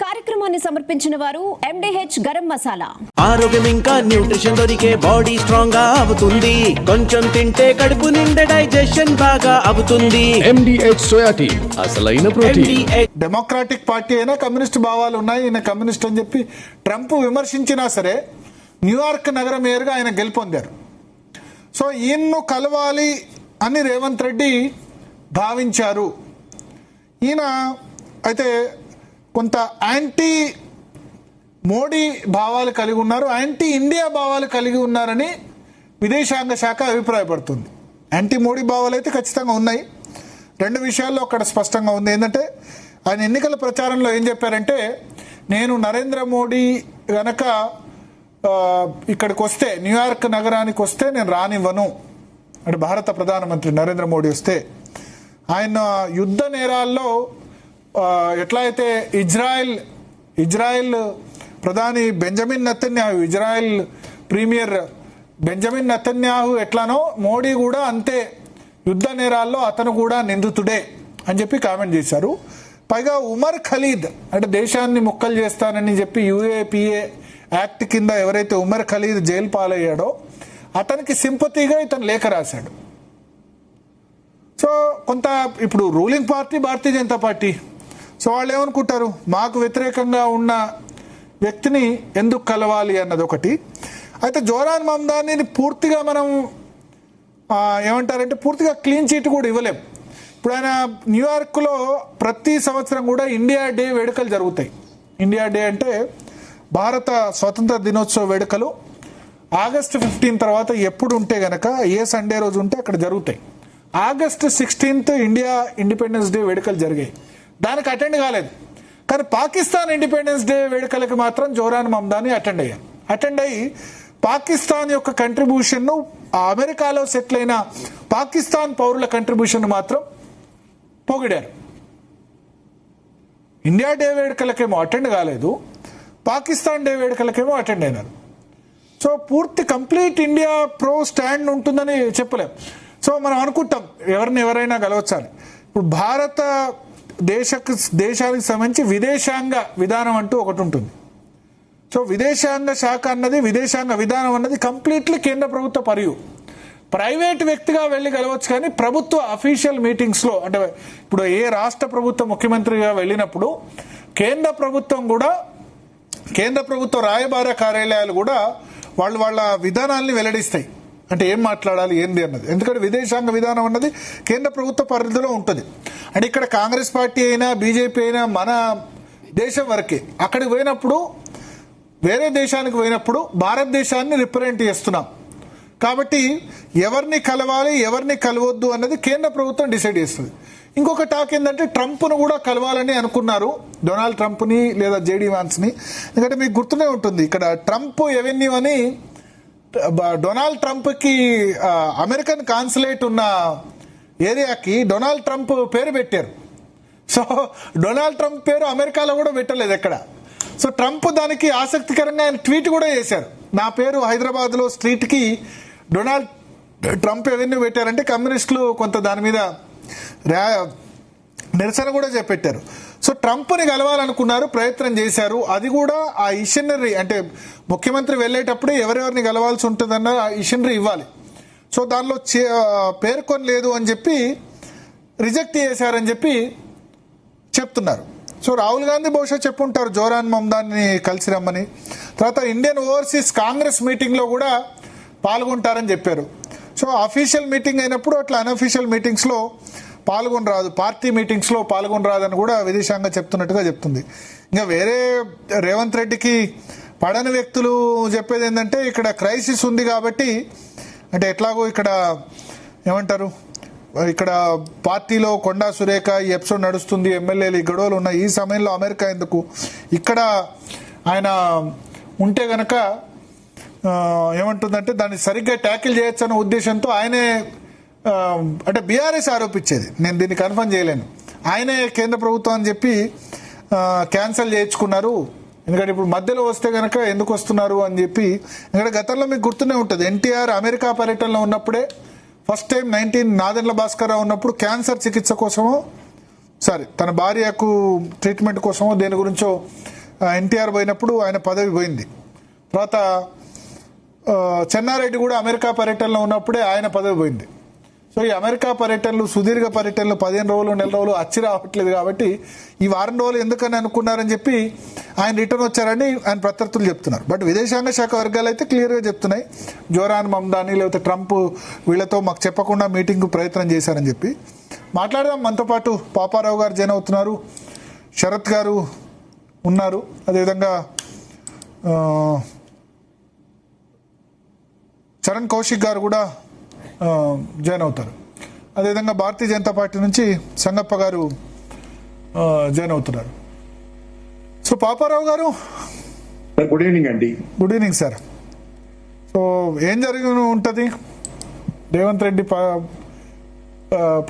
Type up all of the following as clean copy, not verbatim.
కార్యక్రమాన్ని సమర్పించిన వారు MDH గరం మసాలా. ఆరోగ్యం ఇంకా న్యూట్రిషన్ దొరికే బాడీ స్ట్రాంగ్ గా అవుతుంది. కొంచెం తింటే కడుపు నిండా డైజెషన్ బాగా అవుతుంది. MDH సోయా టీ అసలైన ప్రోటీన్. డెమోక్రాటిక్ పార్టీ అయినా కమ్యూనిస్ట్ భావాలు ఉన్నాయి, ఈయన కమ్యూనిస్ట్ అని చెప్పి ట్రంప్ విమర్శించినా సరే న్యూయార్క్ నగర మేయర్గా ఆయన గెలుపొందారు. సో ఈయన్ను కలవాలి అని రేవంత్ రెడ్డి భావించారు. ఈయన అయితే కొంత యాంటీ మోడీ భావాలు కలిగి ఉన్నారు, యాంటీ ఇండియా భావాలు కలిగి ఉన్నారని విదేశాంగ శాఖ అభిప్రాయపడుతుంది. యాంటీ మోడీ భావాలు అయితే ఖచ్చితంగా ఉన్నాయి. రెండు విషయాల్లో అక్కడ స్పష్టంగా ఉంది. ఏంటంటే ఆయన ఎన్నికల ప్రచారంలో ఏం చెప్పారంటే, నేను నరేంద్ర మోడీ గనక ఇక్కడికి వస్తే, న్యూయార్క్ నగరానికి వస్తే నేను రానివ్వను అంటే భారత ప్రధానమంత్రి నరేంద్ర మోడీ వస్తే ఆయన యుద్ధ నేరాల్లో ఎట్లా అయితే ఇజ్రాయెల్ ప్రధాని Benjamin Netanyahu, Israel premier Benjamin Netanyahu ఎట్లానో మోడీ కూడా అంతే యుద్ధ నేరాల్లో అతను కూడా నిందితుడే అని చెప్పి కామెంట్ చేశారు. పైగా ఉమర్ ఖలీద్ అంటే దేశాన్ని ముక్కలు చేస్తానని చెప్పి UAPA యాక్ట్ కింద ఎవరైతే ఉమర్ ఖలీద్ జైలు పాలయ్యాడో అతనికి సింపతిగా ఇతను లేఖ రాశాడు. సో కొంత ఇప్పుడు ruling party Bharatiya Janata party, so వాళ్ళు ఏమనుకుంటారు, మాకు వ్యతిరేకంగా ఉన్న వ్యక్తిని ఎందుకు కలవాలి అన్నది ఒకటి. అయితే జోరాన్ మమ్దానీని పూర్తిగా మనం ఏమంటారంటే పూర్తిగా క్లీన్ చీట్ కూడా ఇవ్వలేం. ఇప్పుడు ఆయన న్యూయార్క్లో ప్రతి సంవత్సరం కూడా ఇండియా డే వేడుకలు జరుగుతాయి. ఇండియా డే అంటే భారత స్వతంత్ర దినోత్సవ వేడుకలు ఆగస్టు 15 తర్వాత ఎప్పుడు ఉంటే గనక ఏ సండే రోజు ఉంటే అక్కడ జరుగుతాయి. ఆగస్టు 16 ఇండియా ఇండిపెండెన్స్ డే వేడుకలు జరిగాయి, దానికి అటెండ్ కాలేదు. కానీ పాకిస్తాన్ ఇండిపెండెన్స్ డే వేడుకలకు మాత్రం జోరాన్ మమ్దానీ అటెండ్ అయ్యి పాకిస్తాన్ యొక్క కంట్రిబ్యూషన్ను, అమెరికాలో సెటిల్ అయిన పాకిస్తాన్ పౌరుల కంట్రిబ్యూషన్ మాత్రం పొగిడారు. ఇండియా డే వేడుకలకేమో అటెండ్ కాలేదు, పాకిస్తాన్ డే వేడుకలకేమో అటెండ్ అయినారు. సో పూర్తి కంప్లీట్ ఇండియా ప్రో స్టాండ్ ఉంటుందని చెప్పలేం. సో మనం అనుకుంటాం ఎవరైనా కలవచ్చాలి. ఇప్పుడు భారత దేశానికి సంబంధించి విదేశాంగ విధానం అంటూ ఒకటి ఉంటుంది. సో విదేశాంగ శాఖ అన్నది, విదేశాంగ విధానం అన్నది కంప్లీట్లీ కేంద్ర ప్రభుత్వ పరియు. ప్రైవేట్ వ్యక్తిగా వెళ్ళి కలవచ్చు, కానీ ప్రభుత్వ అఫీషియల్ మీటింగ్స్లో అంటే ఇప్పుడు ఏ రాష్ట్ర ప్రభుత్వ ముఖ్యమంత్రిగా వెళ్ళినప్పుడు కేంద్ర ప్రభుత్వ రాయబార కార్యాలయాలు కూడా వాళ్ళ విధానాల్ని వెల్లడిస్తాయి. అంటే ఏం మాట్లాడాలి ఏంది అన్నది. ఎందుకంటే విదేశాంగ విధానం అన్నది కేంద్ర ప్రభుత్వ పరిధిలో ఉంటుంది. అంటే ఇక్కడ కాంగ్రెస్ పార్టీ అయినా బీజేపీ అయినా మన దేశం వరకే, అక్కడికి పోయినప్పుడు వేరే దేశానికి పోయినప్పుడు భారతదేశాన్ని రిప్రజెంట్ చేస్తున్నాం కాబట్టి ఎవరిని కలవాలి ఎవరిని కలవద్దు అన్నది కేంద్ర ప్రభుత్వం డిసైడ్ చేస్తుంది. ఇంకొక టాక్ ఏంటంటే ట్రంప్ను కూడా కలవాలని అనుకున్నారు, డొనాల్డ్ ట్రంప్ని లేదా JD వాన్స్ని. ఎందుకంటే మీకు గుర్తునే ఉంటుంది, ఇక్కడ ట్రంప్ ఎవెన్యూ అని డొనాల్డ్ ట్రంప్కి అమెరికన్ కాన్సులేట్ ఉన్న ఏరియాకి డొనాల్డ్ ట్రంప్ పేరు పెట్టారు. సో డొనాల్డ్ ట్రంప్ పేరు అమెరికాలో కూడా పెట్టలేదు ఎక్కడ. సో ట్రంప్ దానికి ఆసక్తికరంగా ఆయన ట్వీట్ కూడా చేశారు, నా పేరు హైదరాబాద్లో స్ట్రీట్కి డొనాల్డ్ ట్రంప్ ఎవెన్యూ పెట్టారంటే కమ్యూనిస్టులు కొంత దాని మీద నిరసన కూడా చేపట్టారు. సో ట్రంప్ని కలవాలనుకున్నారు, ప్రయత్నం చేశారు. అది కూడా ఆ ఇషనరీ అంటే ముఖ్యమంత్రి వెళ్ళేటప్పుడే ఎవరెవరిని కలవాల్సి ఉంటుందన్న ఇషనరీ ఇవ్వాలి. సో దానిలో పేర్కొనలేదు అని చెప్పి రిజెక్ట్ చేశారని చెప్పి చెప్తున్నారు. సో రాహుల్ గాంధీ బహుశా చెప్పుంటారు జోరాన్ మమ్దాన్ని కలిసి రమ్మని. తర్వాత ఇండియన్ ఓవర్సీస్ కాంగ్రెస్ మీటింగ్లో కూడా పాల్గొంటారని చెప్పారు. సో అఫీషియల్ మీటింగ్ అయినప్పుడు అట్లా అన్అఫీషియల్ మీటింగ్స్లో పాల్గొనరాదు, పార్టీ మీటింగ్స్లో పాల్గొనరాదని కూడా విదేశాంగ చెప్తున్నట్టుగా చెప్తుంది. ఇంకా వేరే రేవంత్ రెడ్డికి పడని వ్యక్తులు చెప్పేది ఏంటంటే, ఇక్కడ క్రైసిస్ ఉంది కాబట్టి అంటే ఎట్లాగో ఇక్కడ ఏమంటారు, ఇక్కడ పార్టీలో కొండా సురేఖ ఈ ఎపిసోడ్ నడుస్తుంది, ఎమ్మెల్యేలు ఈ గొడవలు ఉన్నాయి, ఈ సమయంలో అమెరికా ఎందుకు, ఇక్కడ ఆయన ఉంటే గనక ఏమంటుందంటే దాన్ని సరిగ్గా ట్యాకిల్ చేయొచ్చు అనే ఉద్దేశంతో ఆయనే అంటే బీఆర్ఎస్ ఆరోపించేది, నేను దీన్ని కన్ఫర్మ్ చేయలేను, ఆయనే కేంద్ర ప్రభుత్వం అని చెప్పి క్యాన్సిల్ చేయించుకున్నారు. ఎందుకంటే ఇప్పుడు మధ్యలో వస్తే కనుక ఎందుకు వస్తున్నారు అని చెప్పి. ఎందుకంటే గతంలో మీకు గుర్తునే ఉంటుంది, NTR అమెరికా పర్యటనలో ఉన్నప్పుడే ఫస్ట్ టైం 19 నాదెండ్ల భాస్కర్ రావు ఉన్నప్పుడు క్యాన్సర్ చికిత్స కోసము సరే తన భార్యకు ట్రీట్మెంట్ కోసమో దేని గురించో ఎన్టీఆర్ పోయినప్పుడు ఆయన పదవి పోయింది. తర్వాత చెన్నారెడ్డి కూడా అమెరికా పర్యటనలో ఉన్నప్పుడే ఆయన పదవి పోయింది. సో ఈ అమెరికా పర్యటనలు, సుదీర్ఘ పర్యటనలు 15 రోజులు, నెల రోజులు అచ్చి రావట్లేదు కాబట్టి ఈ వారం రోజులు ఎందుకని అనుకున్నారని చెప్పి ఆయన రిటర్న్ వచ్చారని ఆయన ప్రత్యర్థులు చెప్తున్నారు. బట్ విదేశాంగ శాఖ వర్గాలు అయితే క్లియర్గా చెప్తున్నాయి, జోరాన్ మమ్దాని లేకపోతే ట్రంప్ వీళ్ళతో మాకు చెప్పకుండా మీటింగ్ ప్రయత్నం చేశారని చెప్పి. మాట్లాడదాం. మనతో పాటు పాపారావు గారు జాయిన్ అవుతున్నారు, శరత్ గారు ఉన్నారు, అదేవిధంగా చరణ్ కౌశిక్ గారు కూడా జాయిన్ అవుతారు. అదేవిధంగా భారతీయ జనతా పార్టీ నుంచి సంగప్ప గారు జాయిన్ అవుతున్నారు. సో పాపారావు గారు, గుడ్ ఈవినింగ్ అండి. Good evening sir. సో ఏం జరిగి ఉంటుంది? రేవంత్ రెడ్డి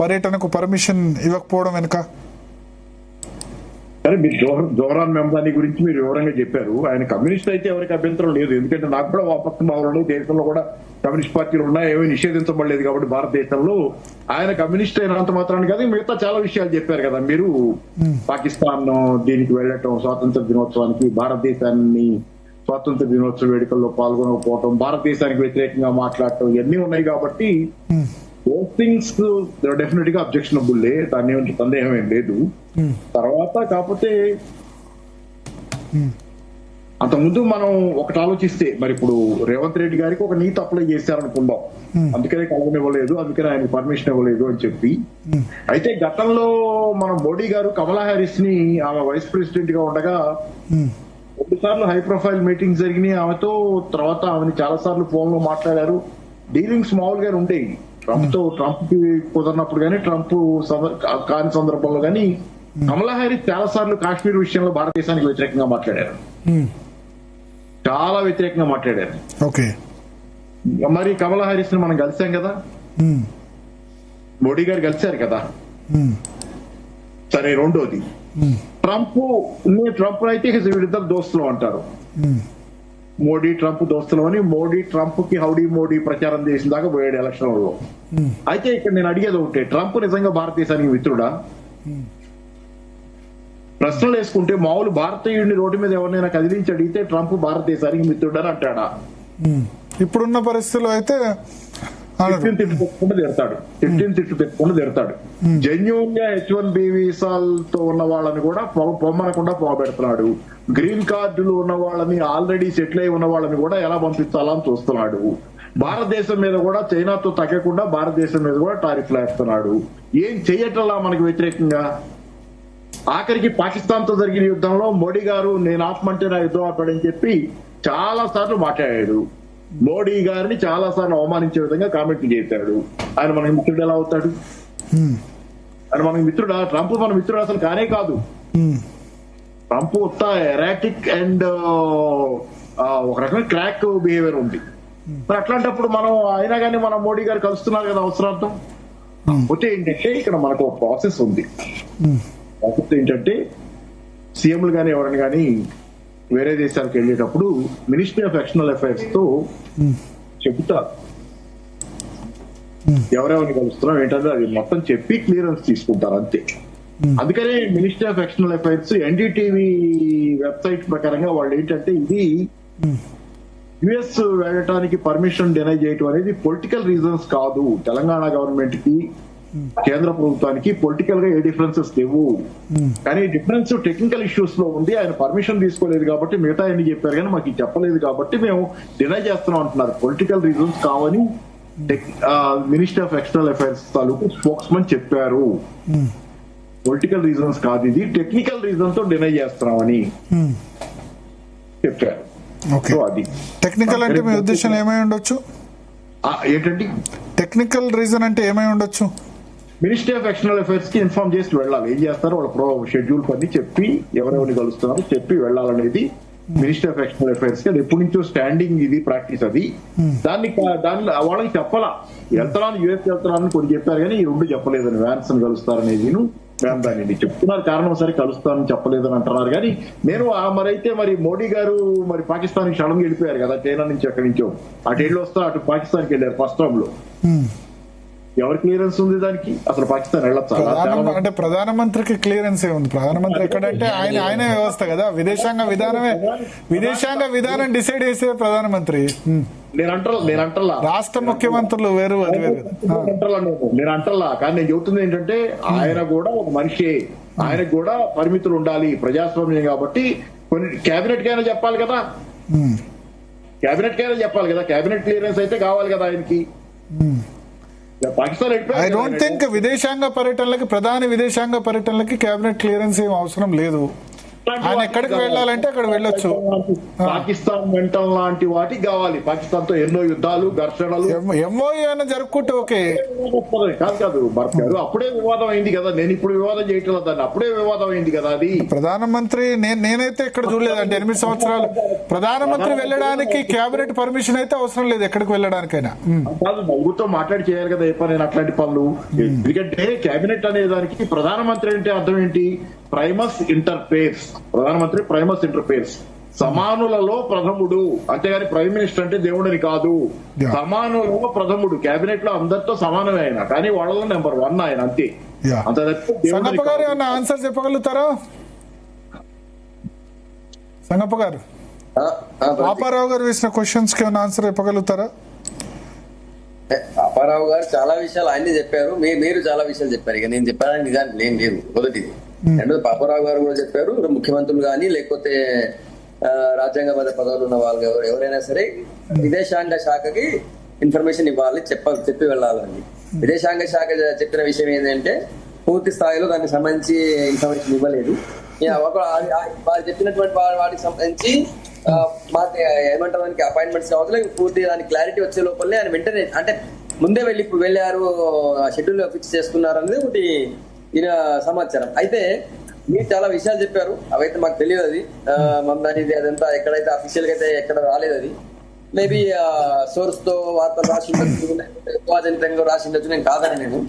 పర్యటనకు పర్మిషన్ ఇవ్వకపోవడం వెనుక? సరే, మీరు జోహరాన్ మెహమూదాని గురించి మీరు వివరంగా చెప్పారు. ఆయన కమ్యూనిస్ట్ అయితే ఎవరికి అభ్యంతరం లేదు, ఎందుకంటే నాకు కూడా వాపసు భావనలు దేశంలో కూడా కమ్యూనిస్ట్ పార్టీలు ఉన్నాయి, ఏమీ నిషేధించబడలేదు కాబట్టి భారతదేశంలో. ఆయన కమ్యూనిస్ట్ అయినంత మాత్రాన్ని కాదు, మిగతా చాలా విషయాలు చెప్పారు కదా మీరు. పాకిస్తాన్ దీనికి వెళ్ళటం, స్వాతంత్ర దినోత్సవానికి, భారతదేశాన్ని స్వాతంత్ర దినోత్సవ వేడుకల్లో పాల్గొనకపోవటం, భారతదేశానికి వ్యతిరేకంగా మాట్లాడటం, ఇవన్నీ ఉన్నాయి కాబట్టి those things డెఫినెట్ గా అబ్జెక్షనబుల్, దాన్ని సందేహం ఏం లేదు. తర్వాత కాకపోతే అంతకుముందు మనం ఒకటి ఆలోచిస్తే, మరి ఇప్పుడు రేవంత్ రెడ్డి గారికి ఒక నీతి అప్లై చేశారనుకుందాం, అందుకనే కలవనివ్వలేదు, అందుకనే ఆయనకి పర్మిషన్ ఇవ్వలేదు అని చెప్పి. అయితే గతంలో మన మోడీ గారు కమలా హ్యారిస్ ని, ఆమె వైస్ ప్రెసిడెంట్ గా ఉండగా 2 సార్లు హై ప్రొఫైల్ మీటింగ్స్ జరిగినాయి ఆమెతో. తర్వాత ఆమెని చాలా సార్లు ఫోన్ లో మాట్లాడారు. డీలింగ్స్ మామూలుగా ఉండేవి. ట్రంప్ కి కుదరినప్పుడు కానీ, ట్రంప్ కాని సందర్భంలో కానీ కమలా హ్యారిస్ చాలా సార్లు కాశ్మీర్ విషయంలో భారతదేశానికి వ్యతిరేకంగా మాట్లాడారు, చాలా వ్యతిరేకంగా మాట్లాడారు. ఓకే, మరి కమలా హ్యారిస్ ని మనం కలిసాం కదా, మోడీ గారు కలిశారు కదా. సరే, రెండోది ట్రంప్ అయితే వీళ్ళిద్దరు దోస్తులు అంటారు. మోడీ ట్రంప్ దోస్తులు అని మోడీ ట్రంప్ కి హౌడీ మోడీ ప్రచారం చేసిన దాకా పోయాడు ఎలక్షన్లలో. అయితే ఇక్కడ నేను అడిగేది ఒకటే, ట్రంప్ నిజంగా భారతదేశానికి మిత్రుడా? ప్రశ్నలు వేసుకుంటే మామూలు భారతీయుడిని రోడ్డు మీద ఎవరినైనా కదిలించి అడిగితే ట్రంప్ భారతదేశానికి మిత్రుడని అంటాడా? ఇప్పుడున్న పరిస్థితుల్లో అయితే 15 తిట్టు పెట్టుకుంటూ తిడతాడు. జెన్యూన్ గా H1B వీసాలతో ఉన్న వాళ్ళని కూడా పొమ్మనకుండా పోబెడుతున్నాడు. గ్రీన్ కార్డులు ఉన్న వాళ్ళని, ఆల్రెడీ సెటిల్ అయి ఉన్న వాళ్ళని కూడా ఎలా పంపించాలని చూస్తున్నాడు. భారతదేశం మీద కూడా చైనాతో తగ్గకుండా భారతదేశం మీద కూడా టారిఫ్లు వేస్తున్నాడు. ఏం చెయ్యటల్లా మనకు వ్యతిరేకంగా? ఆఖరికి పాకిస్తాన్ తో జరిగిన యుద్ధంలో మోడీ గారు నేను ఆపమంటే నా యుద్ధం ఆపాడని చెప్పి చాలా సార్లు మాట్లాడాడు. మోడీ గారిని చాలా సార్లు అవమానించే విధంగా కామెంట్లు చేశాడు. ఆయన మనకి మిత్రుడు ఎలా అవుతాడు? ఆయన మనకి మిత్రుడా? ట్రంప్ మన మిత్రుడు అసలు కానే కాదు. ట్రంప్ ఉత్త ఎరాటిక్ అండ్ ఒక రకమైన క్రాక్ బిహేవియర్ ఉంది. మరి అట్లాంటప్పుడు మనం అయినా కానీ మనం మోడీ గారు కలుస్తున్నారు కదా అవసరార్థం. పోతే ఏంటంటే ఇక్కడ మనకు ఒక ప్రాసెస్ ఉంది. ప్రాసెస్ ఏంటంటే సీఎంలు కానీ ఎవరైనా కానీ వేరే దేశాలకు వెళ్ళేటప్పుడు మినిస్ట్రీ ఆఫ్ ఎక్స్టర్నల్ అఫైర్స్ తో చెబుతారు ఎవరెవరిని కలుస్తున్నాం ఏంటంటే అది మొత్తం చెప్పి క్లియరెన్స్ తీసుకుంటారు అంతే. అందుకనే ministry of external affairs NDTV website ప్రకారంగా వాళ్ళు ఏంటంటే ఇది యుఎస్ వెళ్ళటానికి పర్మిషన్ డినై చేయటం అనేది పొలిటికల్ రీజన్స్ కాదు. తెలంగాణ గవర్నమెంట్ కి కేంద్ర ప్రభుత్వానికి పొలిటికల్ గా ఏ డిఫరెన్సెస్ లేవు, కానీ డిఫరెన్స్ టెక్నికల్ ఇష్యూస్ లో ఉంది. ఆయన పర్మిషన్ తీసుకోలేదు కాబట్టి మిగతా ఎన్ని చెప్పారు కానీ మాకు చెప్పలేదు కాబట్టి మేము డినై చేస్తున్నాం అంటున్నారు. పొలిటికల్ రీజన్స్ కావని మినిస్ట్రీ ఆఫ్ ఎక్స్టర్నల్ అఫైర్స్ తాలూకు స్పోక్స్మన్ చెప్పారు. పొలిటికల్ రీజన్స్ కాదు, ఇది టెక్నికల్ రీజన్ తో డినై చేస్తున్నామని చెప్పారు. సో అది టెక్నికల్ అంటే మీ ఉద్దేశం ఏమై ఉండొచ్చు? ఏంటండి టెక్నికల్ రీజన్ అంటే ఏమై ఉండొచ్చు? మినిస్ట్రీ ఆఫ్ ఎక్స్టర్నల్ అఫైర్స్ కి ఇన్ఫార్మ్ చేసి వెళ్ళాలి. ఏం చేస్తారో వాళ్ళ షెడ్యూల్ పని చెప్పి ఎవరెవరిని కలుస్తున్నారో చెప్పి వెళ్ళాలనేది మినిస్ట్రీ ఆఫ్ ఎక్స్టర్నల్ అఫైర్స్ కి. అది ఎప్పటి నుంచో స్టాండింగ్ ఇది ప్రాక్టీస్. అది దాన్ని వాళ్ళకి చెప్పాలా, వెళ్తున్నాను యుఎస్ వెళ్తున్నాను కొన్ని చెప్పారు కానీ ఈ రెండు చెప్పలేదని. వ్యాన్స్ కలుస్తారనేది దాన్ని చెప్తున్నారు. కారణం సరే కలుస్తానని చెప్పలేదని అంటున్నారు. కానీ నేను మరైతే మరి మోడీ గారు మరి పాకిస్తాన్ కి సడన్ గా వెళ్ళిపోయారు కదా, చైనా నుంచి ఎక్కడి నుంచో అటు వెళ్ళి వస్తా అటు పాకిస్తాన్కి వెళ్ళారు ఫస్ట్ టర్మ్ లో. ఎవరి క్లియరెన్స్ ఉంది దానికి? అసలు పాకిస్తాన్ వెళ్ళొచ్చా? అంటే ప్రధానమంత్రికి క్లియరెన్స్ ఏముంది? ప్రధానమంత్రి ఎక్కడంటే ఆయనే వ్యవస్థ కదా, విదేశాంగ విధానం డిసైడ్ చేసే ప్రధానమంత్రి. నేను అంటలా రాష్ట్ర ముఖ్యమంత్రులు వేరు, అది వేరు కదా. నేను అంటలా, కానీ నేను చెబుతుంది ఏంటంటే ఆయన కూడా ఒక మనిషి, ఆయనకు కూడా పరిమితులు ఉండాలి, ప్రజాస్వామ్యం కాబట్టి కొన్ని కేబినెట్ కైనా చెప్పాలి కదా, కేబినెట్ క్లియరెన్స్ అయితే కావాలి కదా ఆయనకి. పాకిస్తాన్ ఐ డోంట్ థింక్ విదేశాంగ పర్యటనలకి, ప్రధాని విదేశాంగ పర్యటనలకి కేబినెట్ క్లియరెన్స్ ఏం అవసరం లేదు. ఆయన ఎక్కడికి వెళ్ళాలంటే అక్కడ వెళ్ళొచ్చు. పాకిస్తాన్ వెంటం లాంటి వాటికి కావాలి. పాకిస్తాన్ తో ఎన్నో యుద్ధాలు, ఘర్షణలు, ఎంఓయూ అయినా జరుపుకుంటే ఓకే. కాదు భరత్ గారు, అప్పుడే వివాదం అయింది కదా. నేను ఇప్పుడు వివాదం చేయట్లేదు దాన్ని, అప్పుడే వివాదం అయింది కదా. అది ప్రధానమంత్రి నేనైతే ఎక్కడ చూడలేదండి. 8 సంవత్సరాలు ప్రధానమంత్రి వెళ్ళడానికి కేబినెట్ పర్మిషన్ అయితే అవసరం లేదు ఎక్కడికి వెళ్ళడానికైనా. కాదు, నలుగురితో మాట్లాడి చేయాలి కదా ఏ పని అట్లాంటి పనులు. ఎందుకంటే కేబినెట్ అనే దానికి ప్రధానమంత్రి అంటే అర్థం ఏంటి? Primus interface. ప్రధానమంత్రి ప్రైమస్ ఇంటర్ఫేస్, సమానులలో ప్రథముడు. అంతేగాని ప్రైమ్ మినిస్టర్ అంటే దేవుడిని కాదు. సమానులలో ప్రథముడు. కేబినెట్ లో అందరితో సమానమే ఆయన, కానీ వాళ్ళలో నెంబర్ 1 ఆయన, అంతే. అంత సంగప్ప గారు ఏమన్నా ఆన్సర్ చెప్పగలుగుతారా? సంగప్ప గారు, పాపారావు గారు వేసిన క్వశ్చన్స్ కి ఏమన్నా ఆన్సర్ చెప్పగలుగుతారా? పాపారావు గారు చాలా విషయాలు ఆయనే చెప్పారు, మీరు చాలా విషయాలు చెప్పారు. ఇక నేను చెప్పాలని నిజానికి నేను లేదు. మొదటిది. రెండోది పాపారావు గారు కూడా చెప్పారు, ముఖ్యమంత్రులు కానీ లేకపోతే రాజ్యాంగబద్ధ పదవులు ఉన్న వాళ్ళు ఎవరైనా సరే విదేశాంగ శాఖకి ఇన్ఫర్మేషన్ ఇవ్వాలి, చెప్పి వెళ్ళాలని. విదేశాంగ శాఖ చెప్పిన విషయం ఏంటంటే పూర్తి స్థాయిలో దానికి సంబంధించి ఇన్ఫర్మేషన్ ఇవ్వలేదు. వాళ్ళు చెప్పినటువంటి వాటికి సంబంధించి మాకు ఏమంటారు, దానికి అపాయింట్మెంట్స్ కావచ్చు, పూర్తి దానికి క్లారిటీ వచ్చే లోపలనే ఆయన వెంటనే, అంటే ముందే వెళ్ళారు, షెడ్యూల్ ఫిక్స్ చేసుకున్నారు అనేది ఒకటి ఈయన సమాచారం. అయితే మీరు చాలా విషయాలు చెప్పారు, అవైతే మాకు తెలియదు. అది మమ్మల్ని అదంతా ఎక్కడైతే అఫీషియల్ గా అయితే ఎక్కడ రాలేదు. అది మేబీ సోర్స్ తో వార్తలు రాసిండొచ్చు, ఊహాజనితంగా రాసిండొచ్చు. నేను కాదని నేను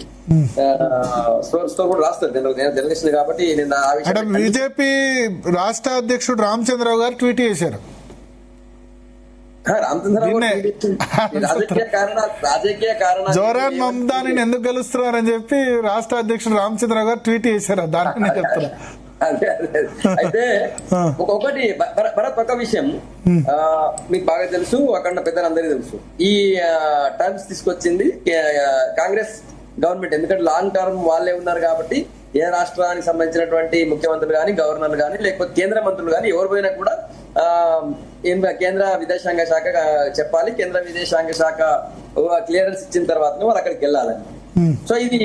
సోర్స్ తో కూడా రాస్తాను, నేను తెలియదు కాబట్టి నేను ఆ విషయం. బీజేపీ రాష్ట్ర అధ్యక్షుడు రామచంద్రరావు గారు ట్వీట్ చేశారు, రాజకీయ కారణాలు జోరాన్ మమదాని ఎందుకు గెలుస్తున్నారని చెప్పి రాష్ట్ర అధ్యక్షుడు రామచంద్రరావు గారు ట్వీట్ చేశారు. దాన్ని చెప్తున్నా. అయితే ఒకటి భరత్, ఒక విషయం మీకు బాగా తెలుసు, అక్కడ పెద్దలందరికీ తెలుసు. ఈ టర్మ్స్ తీసుకొచ్చింది కాంగ్రెస్ గవర్నమెంట్. ఎందుకంటే లాంగ్ టర్మ్ వాళ్ళే ఉన్నారు కాబట్టి ఏ రాష్ట్రానికి సంబంధించినటువంటి ముఖ్యమంత్రులు కానీ, గవర్నర్లు కానీ, లేకపోతే కేంద్ర మంత్రులు కానీ ఎవరు పోయినా కూడా కేంద్ర విదేశాంగ శాఖ చెప్పాలి. కేంద్ర విదేశాంగ శాఖ క్లియరెన్స్ ఇచ్చిన తర్వాత వాళ్ళు అక్కడికి వెళ్ళాలని. సో ఇది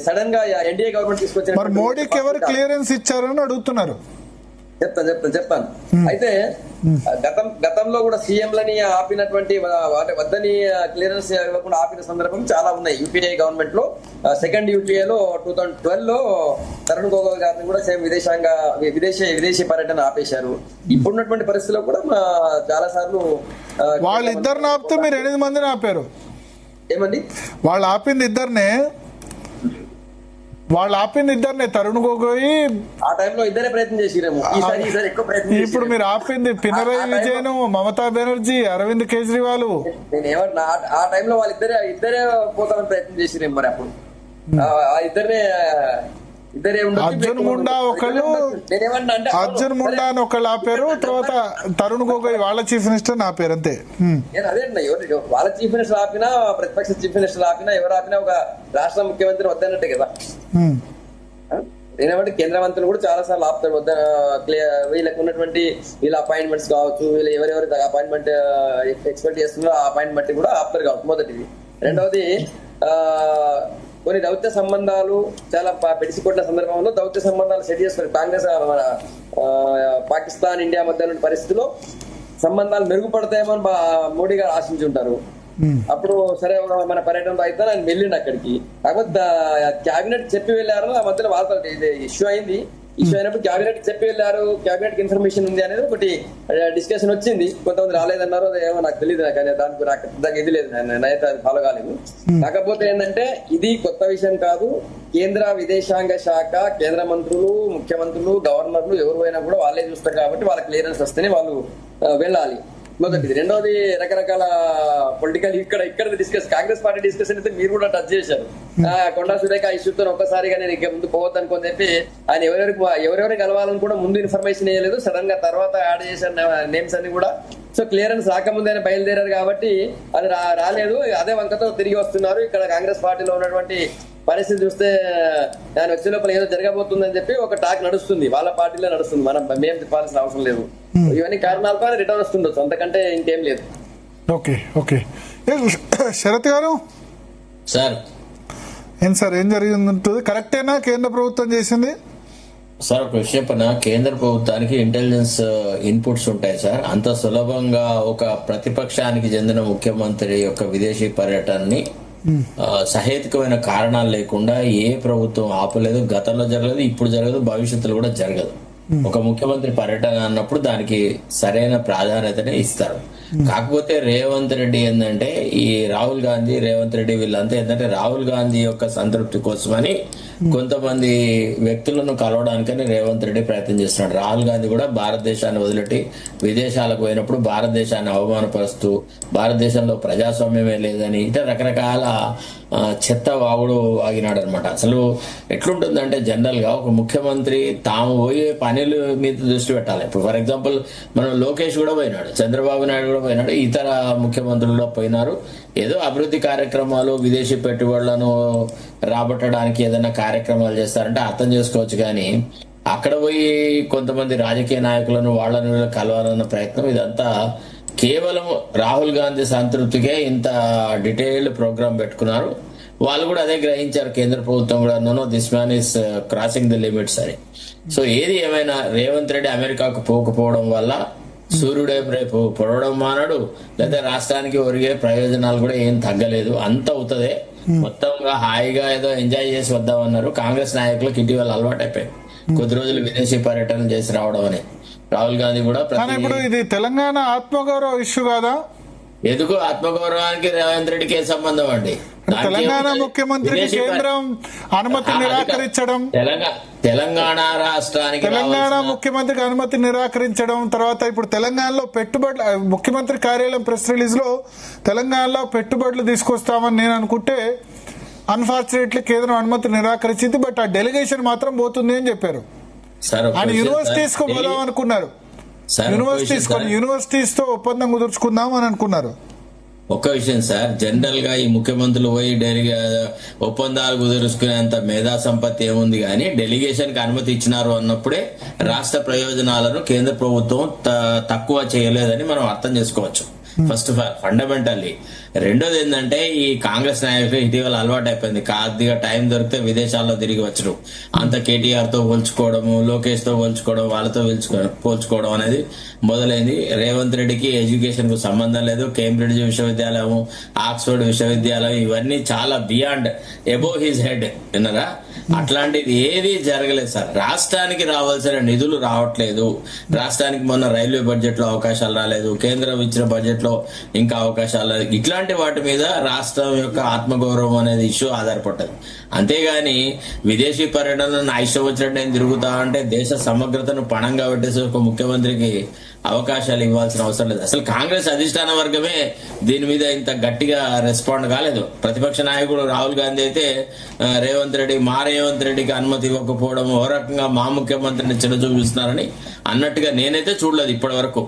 సడన్ గా ఎన్డీఏ గవర్నమెంట్ తీసుకొచ్చిన. మోడీకి ఎవరు క్లియరెన్స్ ఇచ్చారని అడుగుతున్నారు. చెప్తాను. అయితే గతంలో కూడా సీఎంలని ఆపినటువంటి, వద్దని క్లియరెన్స్ ఇవ్వకుండా ఆపిన సందర్భం చాలా ఉన్నాయి. యూపీఏ గవర్నమెంట్ లో సెకండ్ యూపీఏలో 2012 లో తరుణ్ గొగోయ్ గారిని కూడా సేమ్ విదేశీ పర్యటన ఆపేశారు. ఇప్పుడున్నటువంటి పరిస్థితిలో కూడా చాలా సార్లు వాళ్ళిద్దరిని ఆపితే మీరు 8 మందిని ఆపారు. ఏమండి? వాళ్ళు ఆపింది ఇద్దరినే, తరుణ్ గొగోయ్. ఆ టైంలో ఇద్దరే ప్రయత్నం చేసిరేమో, ఈసారి ఎక్కువ ప్రయత్నం. ఇప్పుడు మీరు ఆపింది పినరయి విజయన్, మమతా బెనర్జీ, అరవింద్ కేజ్రీవాల్. నేను ఏమన్నా ఆ టైంలో వాళ్ళు ఇద్దరే పోతామని ప్రయత్నం చేసిరేమో. మరి అప్పుడు ఇద్దరే అర్జున్ ముండా ఒకళ్ళు, అర్జున్ ముండా అని ఒకళ్ళు ఆపారు. తర్వాత తరుణ్ గొగోయ్ వాళ్ళ చీఫ్ మినిస్టర్ ఆపారు, అంతే. అదే వాళ్ళ చీఫ్ మినిస్టర్ ఆపినా, ప్రతిపక్ష చీఫ్ మినిస్టర్ ఆపినా, ఎవరు ఆపినా ఒక రాష్ట్ర ముఖ్యమంత్రి వద్దన్నట్టే కదా. నేనేమంటే కేంద్ర మంత్రులు కూడా చాలా సార్లు ఆపుతారు. వద్ద వీళ్ళకు ఉన్నటువంటి వీళ్ళ అపాయింట్మెంట్స్ కావచ్చు, వీళ్ళు ఎవరెవరి అపాయింట్మెంట్ ఎక్స్పెక్ట్ చేస్తున్నారో ఆ అపాయింట్మెంట్ కూడా ఆపుతారు కావచ్చు, మొదటిది. రెండవది కొన్ని దౌత్య సంబంధాలు చాలా పెడిసికొట్టిన సందర్భంలో దౌత్య సంబంధాలు సెట్ చేస్తారు. కాంగ్రెస్ పాకిస్తాన్ ఇండియా మధ్య ఉన్న పరిస్థితిలో సంబంధాలు మెరుగుపడతాయేమో అని మోడీ గారు ఆశించి ఉంటారు. అప్పుడు సరే మన పర్యటనలో అయితే ఆయన వెళ్ళిండు అక్కడికి. కాకపోతే క్యాబినెట్ చెప్పి వెళ్ళారు. ఆ మధ్యలో వార్తలు ఇష్యూ అయినప్పుడు క్యాబినెట్ చెప్పి వెళ్ళారు, క్యాబినెట్ కి ఇన్ఫర్మేషన్ ఉంది అనేది ఒకటి డిస్కషన్ వచ్చింది. కొంతమంది రాలేదన్నారు, ఏమో నాకు తెలియదు. దానికి నాకు ఇది లేదు, నేనైతే అది ఫాలో కాలేదు. కాకపోతే ఏంటంటే ఇది కొత్త విషయం కాదు. కేంద్ర విదేశాంగ శాఖ, కేంద్ర మంత్రులు, ముఖ్యమంత్రులు, గవర్నర్లు ఎవరు అయినా కూడా వాళ్ళే చూస్తారు కాబట్టి వాళ్ళ క్లియరెన్స్ వస్తేనే వాళ్ళు వెళ్ళాలి. మొదటిది. రెండోది రకరకాల పొలిటికల్ ఇక్కడ డిస్కస్ కాంగ్రెస్ పార్టీ డిస్కషన్ అయితే మీరు కూడా టచ్ చేశారు. కొండా సురేఖ ఇష్యూతో ఒక్కసారిగా నేను ఇక ముందు పోవద్దు అనుకోని చెప్పి ఆయన ఎవరెవరు కలవాలని కూడా ముందు ఇన్ఫర్మేషన్ ఇవ్వలేదు. సడన్ గా తర్వాత యాడ్ చేసిన నేమ్స్ అన్ని కూడా సో క్లియరెన్స్ రాకముందే బయలుదేరారు కాబట్టి అది రాలేదు. అదే వంకతో తిరిగి వస్తున్నారు. ఇక్కడ కాంగ్రెస్ పార్టీలో ఉన్నటువంటి పరిస్థితి చూస్తే ఆయన వచ్చే లోపల ఏదో జరగబోతుందని చెప్పి ఒక టాక్ నడుస్తుంది, వాళ్ళ పార్టీలో నడుస్తుంది. మేము చెప్పాల్సిన అవసరం లేదు. ఇవన్నీ కారణాలతో రిటర్న్ వస్తుండొచ్చు, అంతకంటే ఇంకేం లేదు. Okay okay. శరత్ గారు సార్ ఏం జరిగింది? కరెక్టేనా కేంద్ర ప్రభుత్వం చేసింది? సార్ ఒక విషయం పైన కేంద్ర ప్రభుత్వానికి ఇంటెలిజెన్స్ ఇన్పుట్స్ ఉంటాయి సార్. అంత సులభంగా ఒక ప్రతిపక్షానికి చెందిన ముఖ్యమంత్రి యొక్క విదేశీ పర్యటనని సహేతుకమైన కారణాలు లేకుండా ఏ ప్రభుత్వం ఆపలేదు. గతంలో జరగలేదు, ఇప్పుడు జరగదు, భవిష్యత్తులో కూడా జరగదు. ఒక ముఖ్యమంత్రి పర్యటన అన్నప్పుడు దానికి సరైన ప్రాధాన్యతనే ఇస్తారు. కాకపోతే రేవంత్ రెడ్డి ఏంటంటే ఈ రాహుల్ గాంధీ రేవంత్ రెడ్డి వీళ్ళంతా ఏంటంటే రాహుల్ గాంధీ యొక్క సంతృప్తి కోసమని కొంతమంది వ్యక్తులను కలవడానికని రేవంత్ రెడ్డి ప్రయత్నం చేస్తున్నాడు. రాహుల్ గాంధీ కూడా భారతదేశాన్ని వదిలిపెట్టి విదేశాలకు పోయినప్పుడు భారతదేశాన్ని అవమానపరుస్తూ భారతదేశంలో ప్రజాస్వామ్యమే లేదని ఇట్లా రకరకాల చెత్త వాగుడు వాగినాడు అనమాట. అసలు ఎట్లుంటుందంటే జనరల్ గా ఒక ముఖ్యమంత్రి తాము పోయే పనుల మీద దృష్టి పెట్టాలి. ఇప్పుడు ఫర్ ఎగ్జాంపుల్ మనం లోకేష్ కూడా పోయినాడు, చంద్రబాబు నాయుడు కూడా పోయినాడు, ఇతర ముఖ్యమంత్రులు కూడా పోయినారు. ఏదో అభివృద్ధి కార్యక్రమాలు విదేశీ పెట్టుబడులను రాబట్టడానికి ఏదైనా కార్యక్రమాలు చేస్తారంటే అర్థం చేసుకోవచ్చు. కానీ అక్కడ పోయి కొంతమంది రాజకీయ నాయకులను వాళ్ళని కలవాలన్న ప్రయత్నం ఇదంతా కేవలం రాహుల్ గాంధీ సంతృప్తికే ఇంత డీటెయిల్డ్ ప్రోగ్రామ్ పెట్టుకున్నారు. వాళ్ళు కూడా అదే గ్రహించారు, కేంద్ర ప్రభుత్వం కూడా no this man is crossing the limits అని. సో ఏది ఏమైనా రేవంత్ రెడ్డి అమెరికాకు పోకపోవడం వల్ల సూర్యుడే రేపు పొడవడం మానాడు, లేదా రాష్ట్రానికి ఒరిగే ప్రయోజనాలు కూడా ఏం తగ్గలేదు. అంత అవుతుంది మొత్తంగా హాయిగా ఏదో ఎంజాయ్ చేసి వద్దామన్నారు. కాంగ్రెస్ నాయకులకు ఇటీవల అలవాటు అయిపోయింది కొద్ది రోజులు విదేశీ పర్యటనలు చేసి రావడం అని. రాహుల్ గాంధీ కూడా ఇప్పుడు ఇది తెలంగాణ ఆత్మగౌరవ ఇష్యూ కాదా? ఎందుకు ఆత్మగౌరవానికి రేవంత్ రెడ్డికి ఏ సంబంధం అండి? తెలంగాణ ముఖ్యమంత్రికి కేంద్రం అనుమతి నిరాకరించడం, తెలంగాణ రాష్ట్రానికి తెలంగాణ ముఖ్యమంత్రికి అనుమతి నిరాకరించడం, తర్వాత ఇప్పుడు తెలంగాణలో పెట్టుబడులు ముఖ్యమంత్రి కార్యాలయం ప్రెస్ రిలీజ్ లో తెలంగాణలో పెట్టుబడులు తీసుకొస్తామని నేను అనుకుంటే అన్ఫార్చునేట్లీ కేంద్రం అనుమతి నిరాకరించింది. బట్ ఆ డెలిగేషన్ మాత్రం పోతుంది అని చెప్పారు. ఆయన యూనివర్సిటీస్ కు పోదాం అనుకున్నారు, యూనివర్సిటీస్ తో ఒప్పందం కుదుర్చుకుందాం అని అనుకున్నారు. ఒక్క విషయం సార్, జనరల్ గా ఈ ముఖ్యమంత్రులు పోయి ఒప్పందాలు కుదుర్చుకునేంత మేధా సంపత్తి ఏముంది, కానీ డెలిగేషన్ కి అనుమతి ఇచ్చినారు అన్నప్పుడే రాష్ట్ర ప్రయోజనాలను కేంద్ర ప్రభుత్వం తక్కువ చేయలేదని మనం అర్థం చేసుకోవచ్చు. First of all fundamentally. రెండోది ఏంటంటే ఈ కాంగ్రెస్ నాయకులు ఇటీవల అలవాటు అయిపోయింది, కొద్దిగా టైం దొరికితే విదేశాల్లో తిరిగి వచ్చడం, అంత కేటీఆర్ తో పోల్చుకోవడము, లోకేష్ తో పోల్చుకోవడం, వాళ్ళతో పోల్చుకోవడం అనేది మొదలైంది. రేవంత్ రెడ్డికి ఎడ్యుకేషన్ కు సంబంధం లేదు. కేంబ్రిడ్జ్ విశ్వవిద్యాలయం, ఆక్స్ఫర్డ్ విశ్వవిద్యాలయం ఇవన్నీ చాలా బియాండ్ అబోవ్ హిజ్ హెడ్ విన్నారా. అట్లాంటిది ఏది జరగలేదు సార్. రాష్ట్రానికి రావాల్సిన నిధులు రావట్లేదు. రాష్ట్రానికి మొన్న రైల్వే బడ్జెట్ లో అవకాశాలు రాలేదు, కేంద్రం ఇచ్చిన బడ్జెట్ లో ఇంకా అవకాశాలు రాలేదు. ఇట్లాంటి వాటి మీద రాష్ట్రం యొక్క ఆత్మగౌరవం అనేది ఇష్యూ ఆధారపడ్డది. అంతేగాని విదేశీ పర్యటనను ఇష్టం వచ్చినట్టు నేను తిరుగుతా అంటే దేశ సమగ్రతను పణంగా పెట్టేసి ఒక ముఖ్యమంత్రికి అవకాశాలు ఇవ్వాల్సిన అవసరం లేదు. అసలు కాంగ్రెస్ అధిష్టాన వర్గమే దీని మీద ఇంత గట్టిగా రెస్పాండ్ కాలేదు. ప్రతిపక్ష నాయకుడు రాహుల్ గాంధీ అయితే రేవంత్ రెడ్డికి అనుమతి ఇవ్వకపోవడం, ఓ రకంగా మా ముఖ్యమంత్రిని చిన్న చూపిస్తున్నారని అన్నట్టుగా నేనైతే చూడలేదు ఇప్పటి వరకు.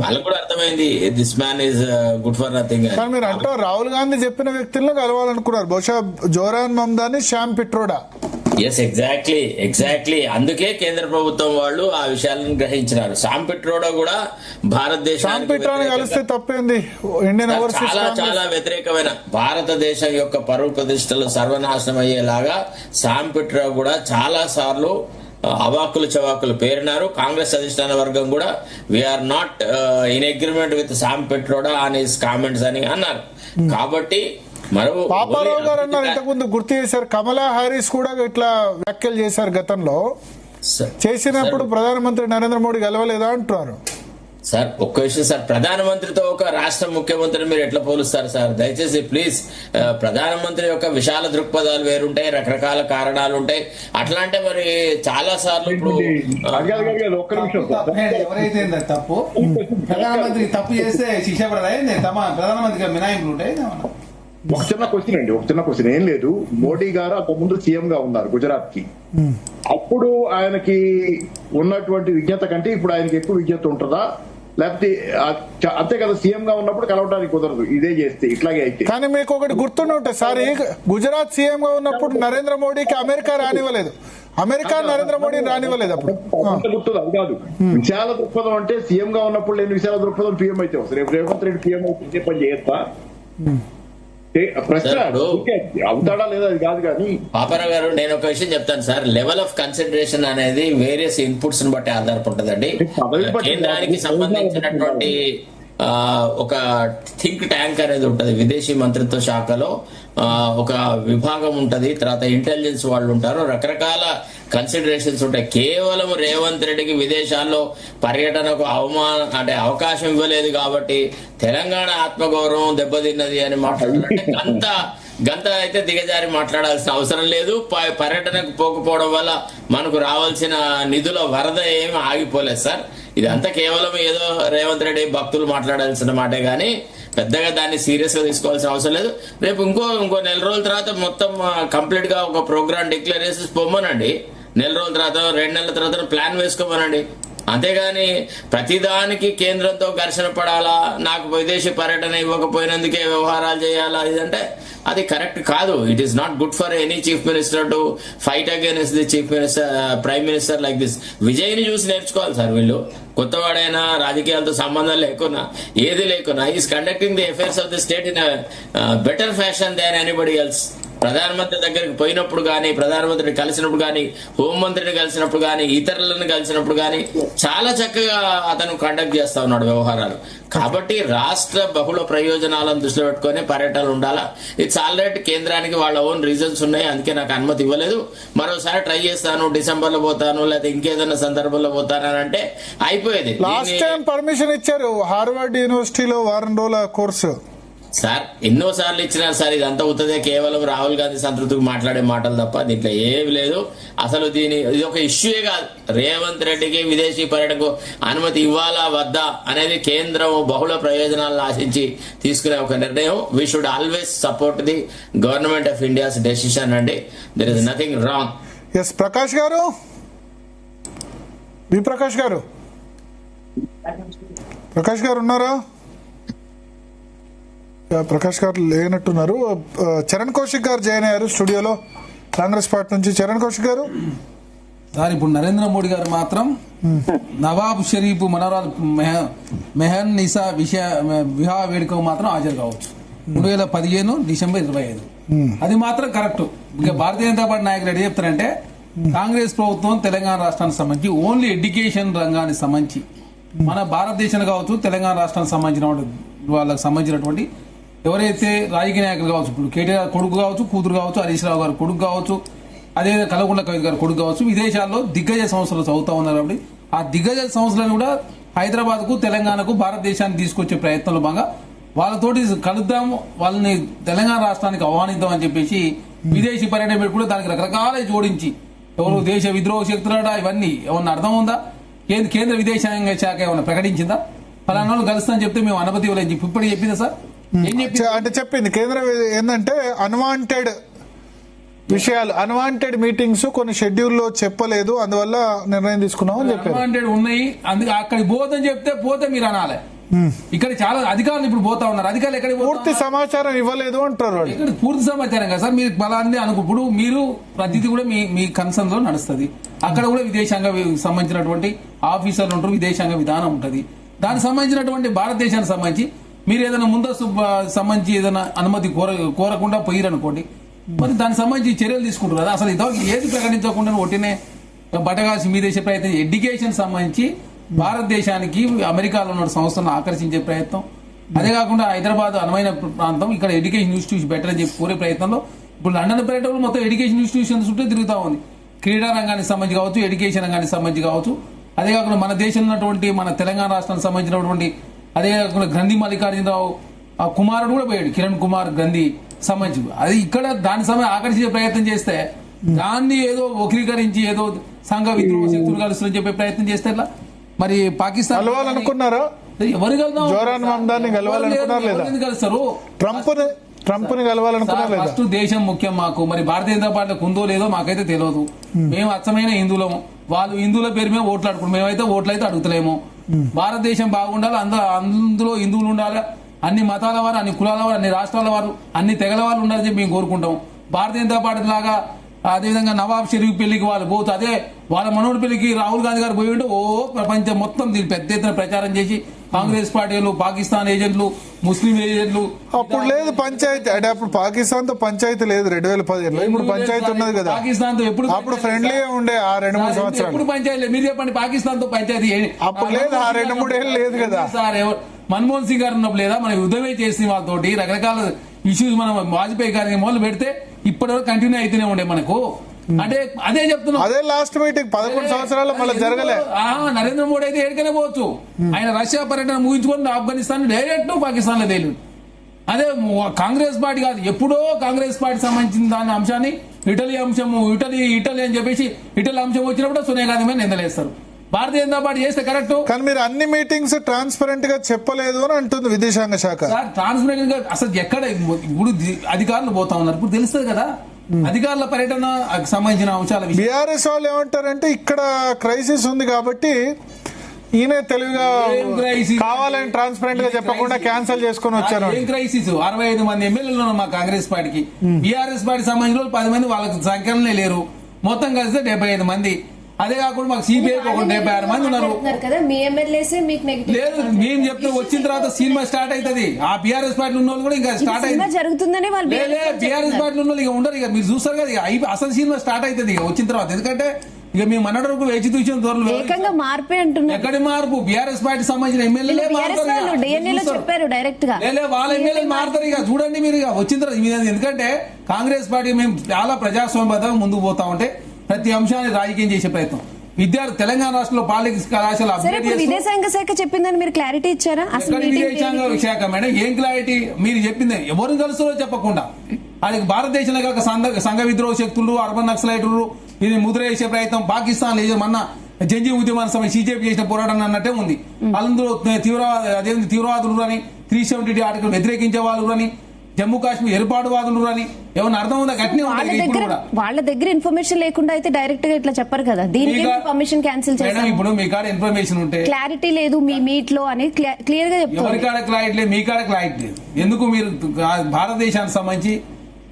వాళ్ళకు కూడా అర్థమైంది this man is good for nothing. మీరు అంటారు రాహుల్ గాంధీ చెప్పిన వ్యక్తులను కలవాలనుకున్నారు, బహుశా జోరాన్ మమ్దాని, శ్యామ్ పిట్రోడా. Yes, exactly. అందుకే కేంద్ర ప్రభుత్వం వాళ్ళు ఆ విషయాలను గ్రహించినారు. శ్యామ్ పిట్రోడా కూడా భారతదేశానికి కలిస్తే తప్పేంది, ఇండియన్ చాలా వ్యతిరేకమైన భారతదేశం యొక్క పరువు ప్రతిష్టలు సర్వనాశనం అయ్యేలాగా శ్యామ్ పిట్రోడా కూడా చాలా సార్లు అవాకులు చవాకులు పేరినారు. కాంగ్రెస్ అధిష్టాన వర్గం కూడా we are not in agreement with Sam Pitroda on his comments అని అన్నారు. కాబట్టి పాపారావు గారు అన్నారు, ఇంతకుముందు గుర్తు చేశారు, కమలా హారిస్ కూడా ఇట్లా వ్యాఖ్యలు చేశారు గతంలో. చేసినప్పుడు ప్రధానమంత్రి నరేంద్ర మోడీ గెలవలేదా అంటున్నారు. సార్ ఒక్క విషయం సార్, ప్రధానమంత్రితో ఒక రాష్ట్ర ముఖ్యమంత్రిని మీరు ఎట్లా పోలుస్తారు సార్? దయచేసి ప్లీజ్, ప్రధానమంత్రి యొక్క విశాల దృక్పథాలు వేరుంటాయి, రకరకాల కారణాలు ఉంటాయి. అట్లా అంటే మరి చాలా సార్లు ఇప్పుడు ఒక్క నిమిషం సార్. ఎవరైతే తప్పు ప్రధానమంత్రి తప్పు చేస్తే శిక్ష పడదా? తమ ప్రధానమంత్రికి మినాయింపులు ఉంటాయి. ఒక చిన్న క్వశ్చన్ ఏం లేదు. మోడీ గారు అంత ముందు సీఎం గా ఉన్నారు గుజరాత్ కి. అప్పుడు ఆయనకి ఉన్నటువంటి విజ్ఞత కంటే ఇప్పుడు ఆయనకి ఎక్కువ విజ్ఞత ఉంటుందా? లేకపోతే అంతే కదా, సీఎం గా ఉన్నప్పుడు కలవడానికి కుదరదు ఇదే చేస్తే, ఇట్లాగే అయితే. కానీ మీకు ఒకటి గుర్తుండి ఉంటుంది సార్, గుజరాత్ సీఎం గా ఉన్నప్పుడు నరేంద్ర మోడీకి అమెరికా రానివ్వలేదు, అమెరికా నరేంద్ర మోడీని రానివ్వలేదు అప్పుడు. గుర్తుంది అది కాదు. విశాల దృక్పథం అంటే సీఎం గా ఉన్నప్పుడు లేని విశాల దృక్పథం పీఎం అయితే వస్తుంది. రేపు రేవంత్ రెడ్డి పీఎం అయితే పని చేయొచ్చా? ప్రశ్న అవుతాడా లేదా అది కాదు. కానీ పాపారావు గారు, నేను ఒక విషయం చెప్తాను సార్. లెవెల్ ఆఫ్ కన్సిడరేషన్ అనేది వేరియస్ ఇన్పుట్స్ ని బట్టి ఆధారపడుతుందండి. కేంద్రానికి సంబంధించినటువంటి ఒక థింక్ ట్యాంక్ అనేది ఉంటది, విదేశీ మంత్రిత్వ శాఖలో ఒక విభాగం ఉంటది, తర్వాత ఇంటెలిజెన్స్ వాళ్ళు ఉంటారు, రకరకాల కన్సిడరేషన్స్ ఉంటాయి. కేవలం రేవంత్ రెడ్డికి విదేశాల్లో పర్యటనకు అవకాశం ఇవ్వలేదు కాబట్టి తెలంగాణ ఆత్మగౌరవం దెబ్బతిన్నది అని మాట్లాడాలంటే గంత అయితే దిగజారి మాట్లాడాల్సిన అవసరం లేదు. పర్యటనకు పోకపోవడం వల్ల మనకు రావాల్సిన నిధుల వరద ఏమి ఆగిపోలేదు సార్. ఇదంతా కేవలం ఏదో రేవంత్ రెడ్డి భక్తులు మాట్లాడాల్సిన మాటే గానీ పెద్దగా దాన్ని సీరియస్ గా తీసుకోవాల్సిన అవసరం లేదు. రేపు ఇంకో నెల రోజుల తర్వాత మొత్తం కంప్లీట్ గా ఒక ప్రోగ్రామ్ డిక్లేర్ చేసి పొమ్మనండి. నెల రోజుల తర్వాత 2 నెలల తర్వాత ప్లాన్ వేసుకోమనండి. అంతేగాని ప్రతిదానికి కేంద్రంతో ఘర్షణ పడాలా, నాకు విదేశీ పర్యటన ఇవ్వకపోయినందుకే వ్యవహారాలు చేయాలా, ఇదంటే అది కరెక్ట్ కాదు. It is not good for any chief minister to fight against the chief minister prime minister like this. విజయ్ని చూసి నేర్చుకోవాలి సార్ వీళ్ళు. కొత్తవాడైనా, రాజకీయాలతో సంబంధం లేకున్నా, ఏది లేకున్నా, is conducting the affairs of the state in better fashion than anybody else. ప్రధానమంత్రి దగ్గరికి పోయినప్పుడు కానీ, ప్రధానమంత్రిని కలిసినప్పుడు కానీ, హోంమంత్రిని కలిసినప్పుడు కానీ, ఇతరులను కలిసినప్పుడు కానీ చాలా చక్కగా అతను కండక్ట్ చేస్తా ఉన్నాడు వ్యవహారాలు. కాబట్టి రాష్ట్ర బహుళ ప్రయోజనాలను దృష్టిలో పెట్టుకుని పర్యటనలు ఉండాలా. ఇట్స్ ఆల్రెడీ కేంద్రానికి వాళ్ళ ఓన్ రీజన్స్ ఉన్నాయి, అందుకే నాకు అనుమతి ఇవ్వలేదు. మరోసారి ట్రై చేస్తాను, డిసెంబర్ లో పోతాను, లేకపోతే ఇంకేదైనా సందర్భంలో పోతానని అంటే అయిపోయేది. లాస్ట్ టైం పర్మిషన్ ఇచ్చారు హార్వర్డ్ యూనివర్సిటీలో 1 వారం రోజుల కోర్సు సార్. ఎన్నో సార్లు ఇచ్చినారు సార్. ఇదంతా అవుతుందే కేవలం రాహుల్ గాంధీ సంతృప్తికి మాట్లాడే మాటలు తప్ప దీంట్లో ఏమి లేదు. అసలు ఇది ఒక ఇష్యూయే కాదు. రేవంత్ రెడ్డికి విదేశీ పర్యటనకు అనుమతి ఇవ్వాలా వద్దా అనేది కేంద్రం బహుళ ప్రయోజనాలను ఆశించి తీసుకునే ఒక నిర్ణయం. We should always support the government of India's decision అండి. There is nothing wrong. S Prakash గారు, వి ప్రకాష్ గారు, ప్రకాష్ గారు ఉన్నారా? ప్రకాష్ గారు లేనట్టున్నారు. చరణ్ కౌశిక్ గారు జాయిన్ అయ్యారు స్టూడియోలో కాంగ్రెస్ పార్టీ నుంచి. చరణ్ కౌశిక్ గారు సార్, ఇప్పుడు నరేంద్ర మోడీ గారు మాత్రం నవాబ్ షరీఫ్ మనోరాల్ మెహన్ నిసా వివాహ వేడుకకు మాత్రం హాజరు కావచ్చు 2015 డిసెంబర్ 25. అది మాత్రం కరెక్ట్. ఇంకా భారతీయ జనతా పార్టీ నాయకులు ఎట్లా చెప్తారంటే, కాంగ్రెస్ ప్రభుత్వం తెలంగాణ రాష్ట్రానికి సంబంధించి ఓన్లీ ఎడ్యుకేషన్ రంగానికి సంబంధించి మన భారతదేశానికి కావచ్చు, తెలంగాణ రాష్ట్రానికి సంబంధించిన వాళ్ళకి సంబంధించినటువంటి ఎవరైతే రాజకీయ నాయకులు కావచ్చు, ఇప్పుడు కేటీఆర్ కొడుకు కావచ్చు, కూతురు కావచ్చు, హరీష్ రావు గారు కొడుకు కావచ్చు, అదే కల్వకుంట్ల కవిత గారు కొడుకు కావచ్చు, విదేశాల్లో దిగ్గజ సంస్థలు చదువుతా ఉన్నారు. కాబట్టి ఆ దిగ్గజ సంస్థలను కూడా హైదరాబాద్ కు, తెలంగాణకు, భారతదేశానికి తీసుకొచ్చే ప్రయత్నంలో భాగంగా వాళ్ళతోటి కలుద్దాం, వాళ్ళని తెలంగాణ రాష్ట్రానికి ఆహ్వానిద్దాం అని చెప్పేసి విదేశీ పర్యటన పెట్టుకుంటే దానికి రకరకాల జోడించి ఎవరు దేశ విద్రోహ శక్తులట, ఇవన్నీ ఏమన్నా అర్థం ఉందా? కేంద్ర విదేశాంగ శాఖ ఏమన్నా ప్రకటించిందా? ఫలానా కలుస్తా అని చెప్తే మేము అనుమతి ఇవ్వలేని చెప్పి ఇప్పటికి చెప్పిందా సార్? ఏం చెప్పింది అంటే చెప్పింది కేంద్రం ఏంటంటే అన్వాంటెడ్ విషయాలు, అన్వాంటెడ్ మీటింగ్స్ కొన్ని షెడ్యూల్లో చెప్పలేదు, అందువల్ల నిర్ణయం తీసుకున్నాం అని చెప్పారు. అన్వాంటెడ్ ఉన్నాయి, అందుకే అక్కడికి పోదని చెప్తే పోతే మీరు అనాలి. ఇక్కడ చాలా అధికారులు ఇప్పుడు పోతా ఉన్నారు. అధికారులు ఎక్కడికి పూర్తి సమాచారం ఇవ్వలేదు అంటారు వాళ్ళు. ఇక్కడ పూర్తి సమాచారం కదా సార్, మీరు బలాన్ని ఇప్పుడు మీరు ప్రతిదీ కూడా మీ కన్సర్న్ లో నడుస్తుంది. అక్కడ కూడా విదేశాంగ సంబంధించినటువంటి ఆఫీసర్లు ఉంటారు, విదేశాంగ విధానం ఉంటుంది. దానికి సంబంధించినటువంటి భారతదేశానికి సంబంధించి మీరు ఏదైనా ముందస్తు సంబంధించి ఏదైనా అనుమతి కోరకుండా పోయిరనుకోండి, మరి దానికి సంబంధించి చర్యలు తీసుకుంటారు కదా. అసలు ఇంతవరకు ఏది ప్రకటించకుండా ఒట్టినే బట్టగాల్సి మీ దేశ ప్రయత్నం, ఎడ్యుకేషన్ సంబంధించి భారతదేశానికి అమెరికాలో ఉన్న సంస్థలను ఆకర్షించే ప్రయత్నం, అదే కాకుండా హైదరాబాద్ అనువైన ప్రాంతం, ఇక్కడ ఎడ్యుకేషన్ ఇన్స్టిట్యూషన్ బెటర్ అని చెప్పి కోరే ప్రయత్నంలో ఇప్పుడు లండన్ పర్యటనలో మొత్తం ఎడ్యుకేషన్ ఇన్స్టిట్యూషన్స్ చుట్టూ తిరుగుతా ఉంది. క్రీడా రంగానికి సంబంధించి కావచ్చు, ఎడ్యుకేషన్ రంగానికి సంబంధించి కావచ్చు, అదే కాకుండా మన దేశంలో ఉన్నటువంటి మన తెలంగాణ రాష్ట్రానికి సంబంధించినటువంటి అదే కాకుండా గ్రంథి మల్లికార్జునరావు ఆ కుమారుడు కూడా పోయాడు, కిరణ్ కుమార్ గ్రంథి సంబంధించి. అది ఇక్కడ దాని సమయం ఆకర్షించే ప్రయత్నం చేస్తే దాన్ని ఏదో వక్రీకరించి ఏదో సంఘ విద్రోహ శక్తులు కలుస్తుందని చెప్పే ప్రయత్నం చేస్తే ఎట్లా? మరి పాకిస్తాన్ కలవాలనుకున్నారా? ఎవరు జోరాన్ మహమ్మదాన్ని కలవాలనుకున్నారు లేదా? కలుస్తారు ట్రంప్ ని కలవాలనుకున్నారు లేదా? ఫస్ట్ దేశం ముఖ్యం మాకు. మరి భారతీయ జనతా పార్టీకి ఉందో లేదో మాకైతే తెలియదు. మేము అచ్చమైన హిందువులము, వాళ్ళు హిందువుల పేరు మీద ఓట్లు అడుగుతారు, మేమైతే ఓట్లు అయితే అడుగుతలేము. భారతదేశం బాగుండాలి, అందులో హిందువులు ఉండాలి, అన్ని మతాల వారు, అన్ని కులాల వారు, అన్ని రాష్ట్రాల వారు, అన్ని తెగల వాళ్ళు ఉండాలని చెప్పి మేము కోరుకుంటాం. భారతీయ జనతా పార్టీ లాగా అదేవిధంగా నవాబ్ షరీఫ్ పెళ్లికి వాళ్ళు పోతూ అదే వాళ్ళ మనోడి పెళ్లికి రాహుల్ గాంధీ గారు పోయి ఉంటే ప్రపంచం మొత్తం దీన్ని పెద్ద ఎత్తున ప్రచారం చేసి కాంగ్రెస్ పార్టీలు, పాకిస్తాన్ ఏజెంట్లు, ముస్లిం ఏజెంట్లు. అప్పుడు లేదు పంచాయతీ, అంటే అప్పుడు పాకిస్తాన్ తో పంచాయతీ లేదు 2015లో. ఇప్పుడు పంచాయతీ ఉన్నది కదా. పాకిస్తాన్ తో ఎప్పుడు అప్పుడు ఫ్రెండ్లీగా ఉండే ఆ 2-3 సంవత్సరాలు. ఎప్పుడు పంచాయతీ? మీరు చెప్పండి, పాకిస్తాన్ తో పంచాయతీ అప్పుడు లేదు, ఆ 2-3 ఏళ్ళు లేదు కదా సార్. మన్మోహన్ సింగ్ గారు ఉన్నప్పుడు లేదా మనం యుద్ధమే చేసిన వాళ్ళతోటి రకరకాల ఇష్యూస్ మనం వాజ్పేయి గారికి మొదలు పెడితే ఇప్పటివరకు కంటిన్యూ అయితేనే ఉండే మనకు. అంటే అదే చెప్తున్నాం, అదే లాస్ట్ మీటింగ్ 11 సంవత్సరాల్లో మళ్ళీ జరగలే. నరేంద్ర మోడీ అయితే ఏడికనే పోవచ్చు. ఆయన రష్యా పర్యటన ముగించుకొని ఆఫ్ఘనిస్తాన్ డైరెక్ట్ పాకిస్తాన్ లో తేలి. అదే కాంగ్రెస్ పార్టీ కాదు, ఎప్పుడో కాంగ్రెస్ పార్టీ సంబంధించిన దాని అంశాన్ని ఇటలీ అంశము, ఇటలీ అని చెప్పేసి ఇటలీ అంశం వచ్చినప్పుడు సోనియా గాంధీ మీద నిందలేస్తారు. భారతీయ జనతా పార్టీ చేస్తే కరెక్ట్. కానీ మీరు అన్ని మీటింగ్స్ ట్రాన్స్పరెంట్ గా చెప్పలేదు అని అంటుంది విదేశాంగ శాఖ. ట్రాన్స్పరెంట్ గా అసలు ఎక్కడ ఇప్పుడు అధికారులు పోతా ఉన్నారు, ఇప్పుడు తెలుస్తుంది కదా అధికారుల పర్యటన సంబంధించిన అంశాల. బీఆర్ఎస్ వాళ్ళు ఏమంటారంటే ఇక్కడ క్రైసిస్ ఉంది కాబట్టి ఈయన తెలివిగా కావాలని ట్రాన్స్పరెంట్ గా చెప్పకుండా క్యాన్సిల్ చేసుకుని వచ్చారు. ఏం క్రైసిస్? 65 మంది ఎమ్మెల్యేలు మా కాంగ్రెస్ పార్టీకి. బీఆర్ఎస్ పార్టీ సంబంధించిన 10 మంది వాళ్ళకి సంఖ్యలనే లేరు. మొత్తం కలిస్తే 75 మంది. అదే కాకుండా మాకు సిపిఐ 76 మంది ఉన్నారు. లేదు, మేము చెప్తే వచ్చిన తర్వాత సినిమా స్టార్ట్ అవుతుంది. ఆ బీఆర్ఎస్ పార్టీ ఉన్న వాళ్ళు కూడా ఇంకా స్టార్ట్ అయింది. బీఆర్ఎస్ పార్టీ ఉన్న వాళ్ళు ఇక ఉండరు, ఇక మీరు చూస్తారు కదా, ఇక అసలు సినిమా స్టార్ట్ అవుతుంది ఇక వచ్చిన తర్వాత. ఎందుకంటే ఇక మేము అన్నటి వరకు వేచి చూసిన ధోరణి ఎక్కడి మార్పు? బీఆర్ఎస్ పార్టీ సంబంధించిన ఎమ్మెల్యేలే వాళ్ళ ఎమ్మెల్యేలు మారుతారు. ఇక చూడండి మీరు ఇక వచ్చిన తర్వాత. ఎందుకంటే కాంగ్రెస్ పార్టీ మేము చాలా ప్రజాస్వామ్యబద్ధంగా ముందుకు పోతా ఉంటే ప్రతి అంశాన్ని రాజకీయం చేసే ప్రయత్నం. విద్యార్థి తెలంగాణ రాష్ట్రంలో పాలిటిక్స్ కళాశాల విదేశాంగ శాఖ చెప్పిందని మీరు క్లారిటీ ఇచ్చారా? విదేశాంగ శాఖ మేడం ఏం క్లారిటీ? మీరు చెప్పింది ఎవరు కలుస్తారో చెప్పకుండా అది భారతదేశంలో కాక సంఘ విద్రోహ శక్తులు, అర్బన్ నక్సలైట్లు ఇది ముద్ర చేసే ప్రయత్నం పాకిస్తాన్ మొన్న జంజీ ఉద్యమానికి సమయం సిజేపీ చేసిన పోరాటం అన్నట్టే ఉంది. అందులో తీవ్రవాదులు అని 370 ఆర్టికల్ వ్యతిరేకించే వాళ్ళు అని జమ్మూ కాశ్మీర్ ఏర్పాటువాదులు అని ఏమన్నా అర్థం ఉందా? గట్టినే వాళ్ళ దగ్గర ఇన్ఫర్మేషన్ లేకుండా అయితే డైరెక్ట్ గా ఇట్లా చెప్పరు కదా. దీనికి పర్మిషన్ క్యాన్సిల్ చేశారు. ఇప్పుడు మీ కాడ ఇన్ఫర్మేషన్ ఉంటే క్లారిటీ లేదు మీ మీట్ లో అని క్లియర్ గా చెప్తారు. ఎవరి కాడ క్లారిటీ లేదు, మీ కాడ క్లారిటీ లేదు. ఎందుకు మీరు భారతదేశానికి సంబంధించి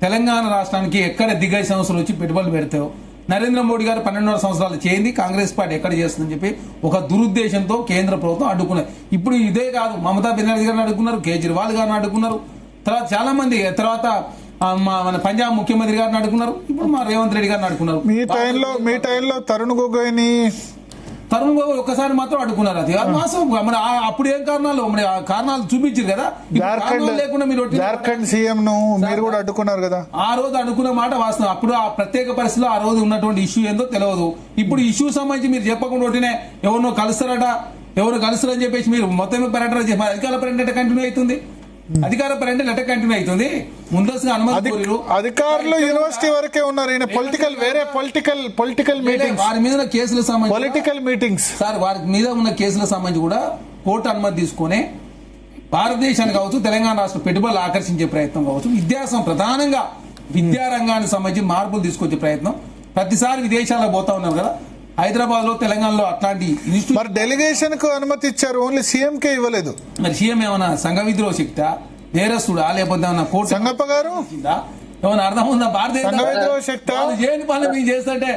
తెలంగాణ రాష్ట్రానికి ఎక్కడ దిగ్గజ సంస్థలు వచ్చి పెట్టుబడులు పెడతావు? నరేంద్ర మోడీ గారు 12 సంవత్సరాలు చేయింది, కాంగ్రెస్ పార్టీ ఎక్కడ చేస్తుందని చెప్పి ఒక దురుద్దేశంతో కేంద్ర ప్రభుత్వం అడ్డుకున్నారు. ఇప్పుడు ఇదే కాదు, మమతా బెనర్జీ గారిని అడ్డుకున్నారు, కేజ్రీవాల్ గారిని అడ్డుకున్నారు, తర్వాత చాలా మంది, తర్వాత మన పంజాబ్ ముఖ్యమంత్రి గారిని అడుగున్నారు, ఇప్పుడు మా రేవంత్ రెడ్డి గారిని అడుగున్నారు. మీ టైంలో తరుణ్ గొగోయ్ ఒక్కసారి మాత్రం అడుగున్నారు. అది అప్పుడు ఏం కారణాలు కారణాలు చూపించారు కదా. లేకుండా మీరు జార్ఖండ్ సీఎం ను మీరు కూడా అడ్డుకున్నారు కదా. ఆ రోజు అడుగున్న మాట వాస్తవం. అప్పుడు ఆ ప్రత్యేక పరిస్థితిలో ఆ రోజు ఉన్నటువంటి ఇష్యూ ఏందో తెలియదు. ఇప్పుడు ఇష్యూ సంబంధించి మీరు చెప్పకుండా ఒకటినే ఎవరినో కలుస్తారని చెప్పేసి మీరు మొత్తం పర్యటన చేసి అధికార పర్యటన కంటిన్యూ అవుతుంది. అధికార పర్యటన ఎట్లా కంటిన్యూ అవుతుంది? ముందస్తుగా అనుమతి కోరిరు. అధికారులు యూనివర్సిటీ వరకే ఉన్నారు. పొలిటికల్ మీటింగ్స్, వారి మీద కేసుల సంబంధించి పొలిటికల్ మీటింగ్స్ సార్, వారి మీద ఉన్న కేసుల సంబంధించి కూడా కోర్టు అనుమతి తీసుకుని భారతదేశానికి కావచ్చు, తెలంగాణ రాష్ట్ర పెట్టుబడులు ఆకర్షించే ప్రయత్నం కావచ్చు, ప్రధానంగా విద్యారంగానికి సంబంధించి మార్పులు తీసుకొచ్చే ప్రయత్నం. ప్రతిసారి విదేశాలకు పోతా ఉన్నారు కదా, హైదరాబాద్ లో తెలంగాణలో అట్లాంటి మరి డెలిగేషన్ కు అనుమతి ఇచ్చారు, ఓన్లీ సీఎం కే ఇవ్వలేదు. మరి సీఎం ఏమన్నా సంఘ విద్రోహ శక్త, నేరస్తుడా, లేకపోతే ఏమన్నా కోర్టు సంగప్ప గారు ఏమన్నా అర్థం ఉందా? భారతీయ చేయని పనులు మేము చేస్తుంటే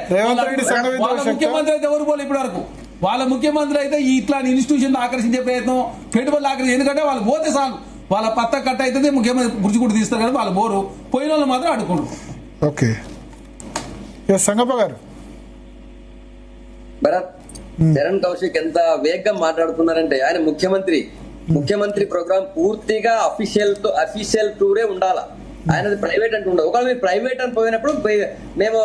ముఖ్యమంత్రి అయితే ఎవరు పోలే ఇప్పటి వరకు. వాళ్ళ ముఖ్యమంత్రి అయితే ఇట్లాంటి ఇన్స్టిట్యూషన్ ఆకర్షించే ప్రయత్నం, పెట్టుబడులు ఆకర్షించే. ఎందుకంటే వాళ్ళు పోతే చాలు, వాళ్ళ పత్త కట్ట అవుతుంది, ముఖ్యమంత్రి గుర్జుగుడ్డు తీస్తారు కదా, వాళ్ళు బోరు పోయిన వాళ్ళు మాత్రం అడ్డుకుంటారు. ఓకే సంగప్ప గారు. భరత్, చరణ్ కౌశిక్ ఎంత వేగంగా మాట్లాడుతున్నారంటే, ఆయన ముఖ్యమంత్రి ప్రోగ్రామ్ పూర్తిగా అఫీషియల్ టూరే ఉండాలా, ఆయనది ప్రైవేట్ అంటూ ఉండదు. ఒకవేళ మీరు ప్రైవేట్ అని పోయినప్పుడు మేము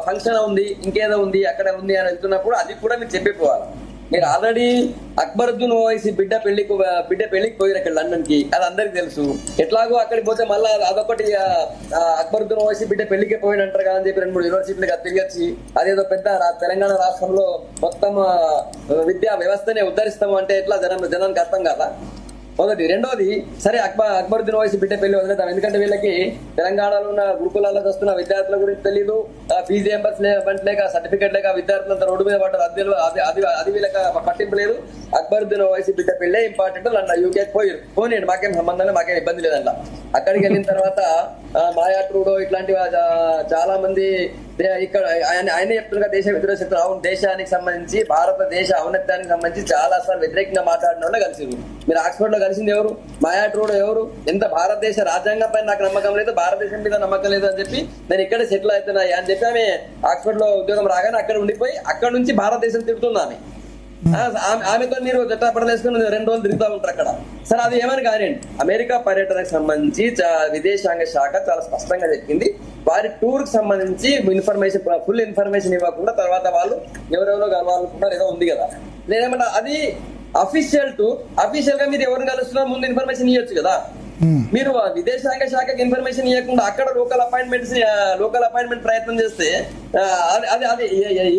ఫంక్షన్ ఉంది, ఇంకేదో ఉంది, అక్కడ ఉంది అని వెళ్తున్నప్పుడు అది కూడా మీరు చెప్పిపోవాలి. మీరు ఆల్రెడీ అక్బరుద్దీన్ ఓవైసీ బిడ్డ పెళ్లికి పోయిన ఇక్కడ లండన్ కి, అది అందరికి తెలుసు. ఎట్లాగో అక్కడికి పోతే మళ్ళీ అదొకటి అక్బరుద్దీన్ ఓవైసీ బిడ్డ పెళ్లికే పోయినంటారు కదా అని చెప్పి 2-3 యూనివర్సిటీలు తిరిగి వచ్చి అదేదో పెద్ద తెలంగాణ రాష్ట్రంలో మొత్తం విద్యా వ్యవస్థనే ఉద్ధరిస్తాము అంటే ఎట్లా జనానికి అర్థం కాదా? మొదటి. రెండోది, సరే అక్బరుద్దీన్ ఓవైసీ బిడ్డ పెళ్లి వదిలేద్దాం, ఎందుకంటే వీళ్ళకి తెలంగాణలో ఉన్న గురుకులాల్లో వస్తున్న విద్యార్థుల గురించి తెలీదు, ఫీజు రియంబర్స్మెంట్ లేక సర్టిఫికేట్ లేక విద్యార్థులంతా రోడ్డు మీద పడ్డారు, అది వీళ్ళకి పట్టింపు లేదు. అక్బరుద్దీన్ ఓవైసీ బిడ్డ పెళ్లే ఇంపార్టెంట్, యూకే పోనీయండి, మాకేం సంబంధం లేదు, మాకేం ఇబ్బంది లేదంట. అక్కడికి వెళ్ళిన తర్వాత మాయా ట్రూడో ఇట్లాంటి చాలా మంది ఇక్కడ ఆయన చెప్తున్నారు దేశ వ్యతిరేక శక్తులు. అవును, దేశానికి సంబంధించి భారతదేశ ఔన్నత్యానికి సంబంధించి చాలా సార్లు వ్యతిరేకంగా మాట్లాడిన వాళ్ళు కలిసింది. మీరు ఆక్స్ఫర్డ్ లో కలిసింది ఎవరు? మాయా ట్రూడో ఎవరు? ఎంత భారతదేశ రాజ్యాంగం పైన నాకు నమ్మకం లేదు, భారతదేశం మీద నమ్మకం లేదు అని చెప్పి నేను ఇక్కడే సెటిల్ అవుతున్నా అని చెప్పి ఆమె ఆక్స్ఫర్డ్ లో ఉద్యోగం రాగానే అక్కడ ఉండిపోయి అక్కడ నుంచి భారతదేశం తిడుతుంది ఆమె. ఆమెతో మీరు జట్టాపడలేసుకుని 2 రోజులు తిరుగుతూ ఉంటారు అక్కడ. సరే, అది ఏమని కానివ్వండి. అమెరికా పర్యటనకు సంబంధించి విదేశాంగ శాఖ చాలా స్పష్టంగా చెప్పింది, వారి టూర్ కి సంబంధించి ఫుల్ ఇన్ఫర్మేషన్ ఇవ్వకుండా తర్వాత వాళ్ళు ఎవరెవరో కలవాలనుకుంటారు ఏదో ఉంది కదా. నేనేమన్నా అది అఫీషియల్ గా మీరు ఎవరిని కలుస్తున్నారు ముందు ఇన్ఫర్మేషన్ ఇవ్వచ్చు కదా. మీరు విదేశాంగ శాఖకి ఇన్ఫర్మేషన్ ఇవ్వకుండా అక్కడ లోకల్ అపాయింట్మెంట్ ప్రయత్నం చేస్తే అది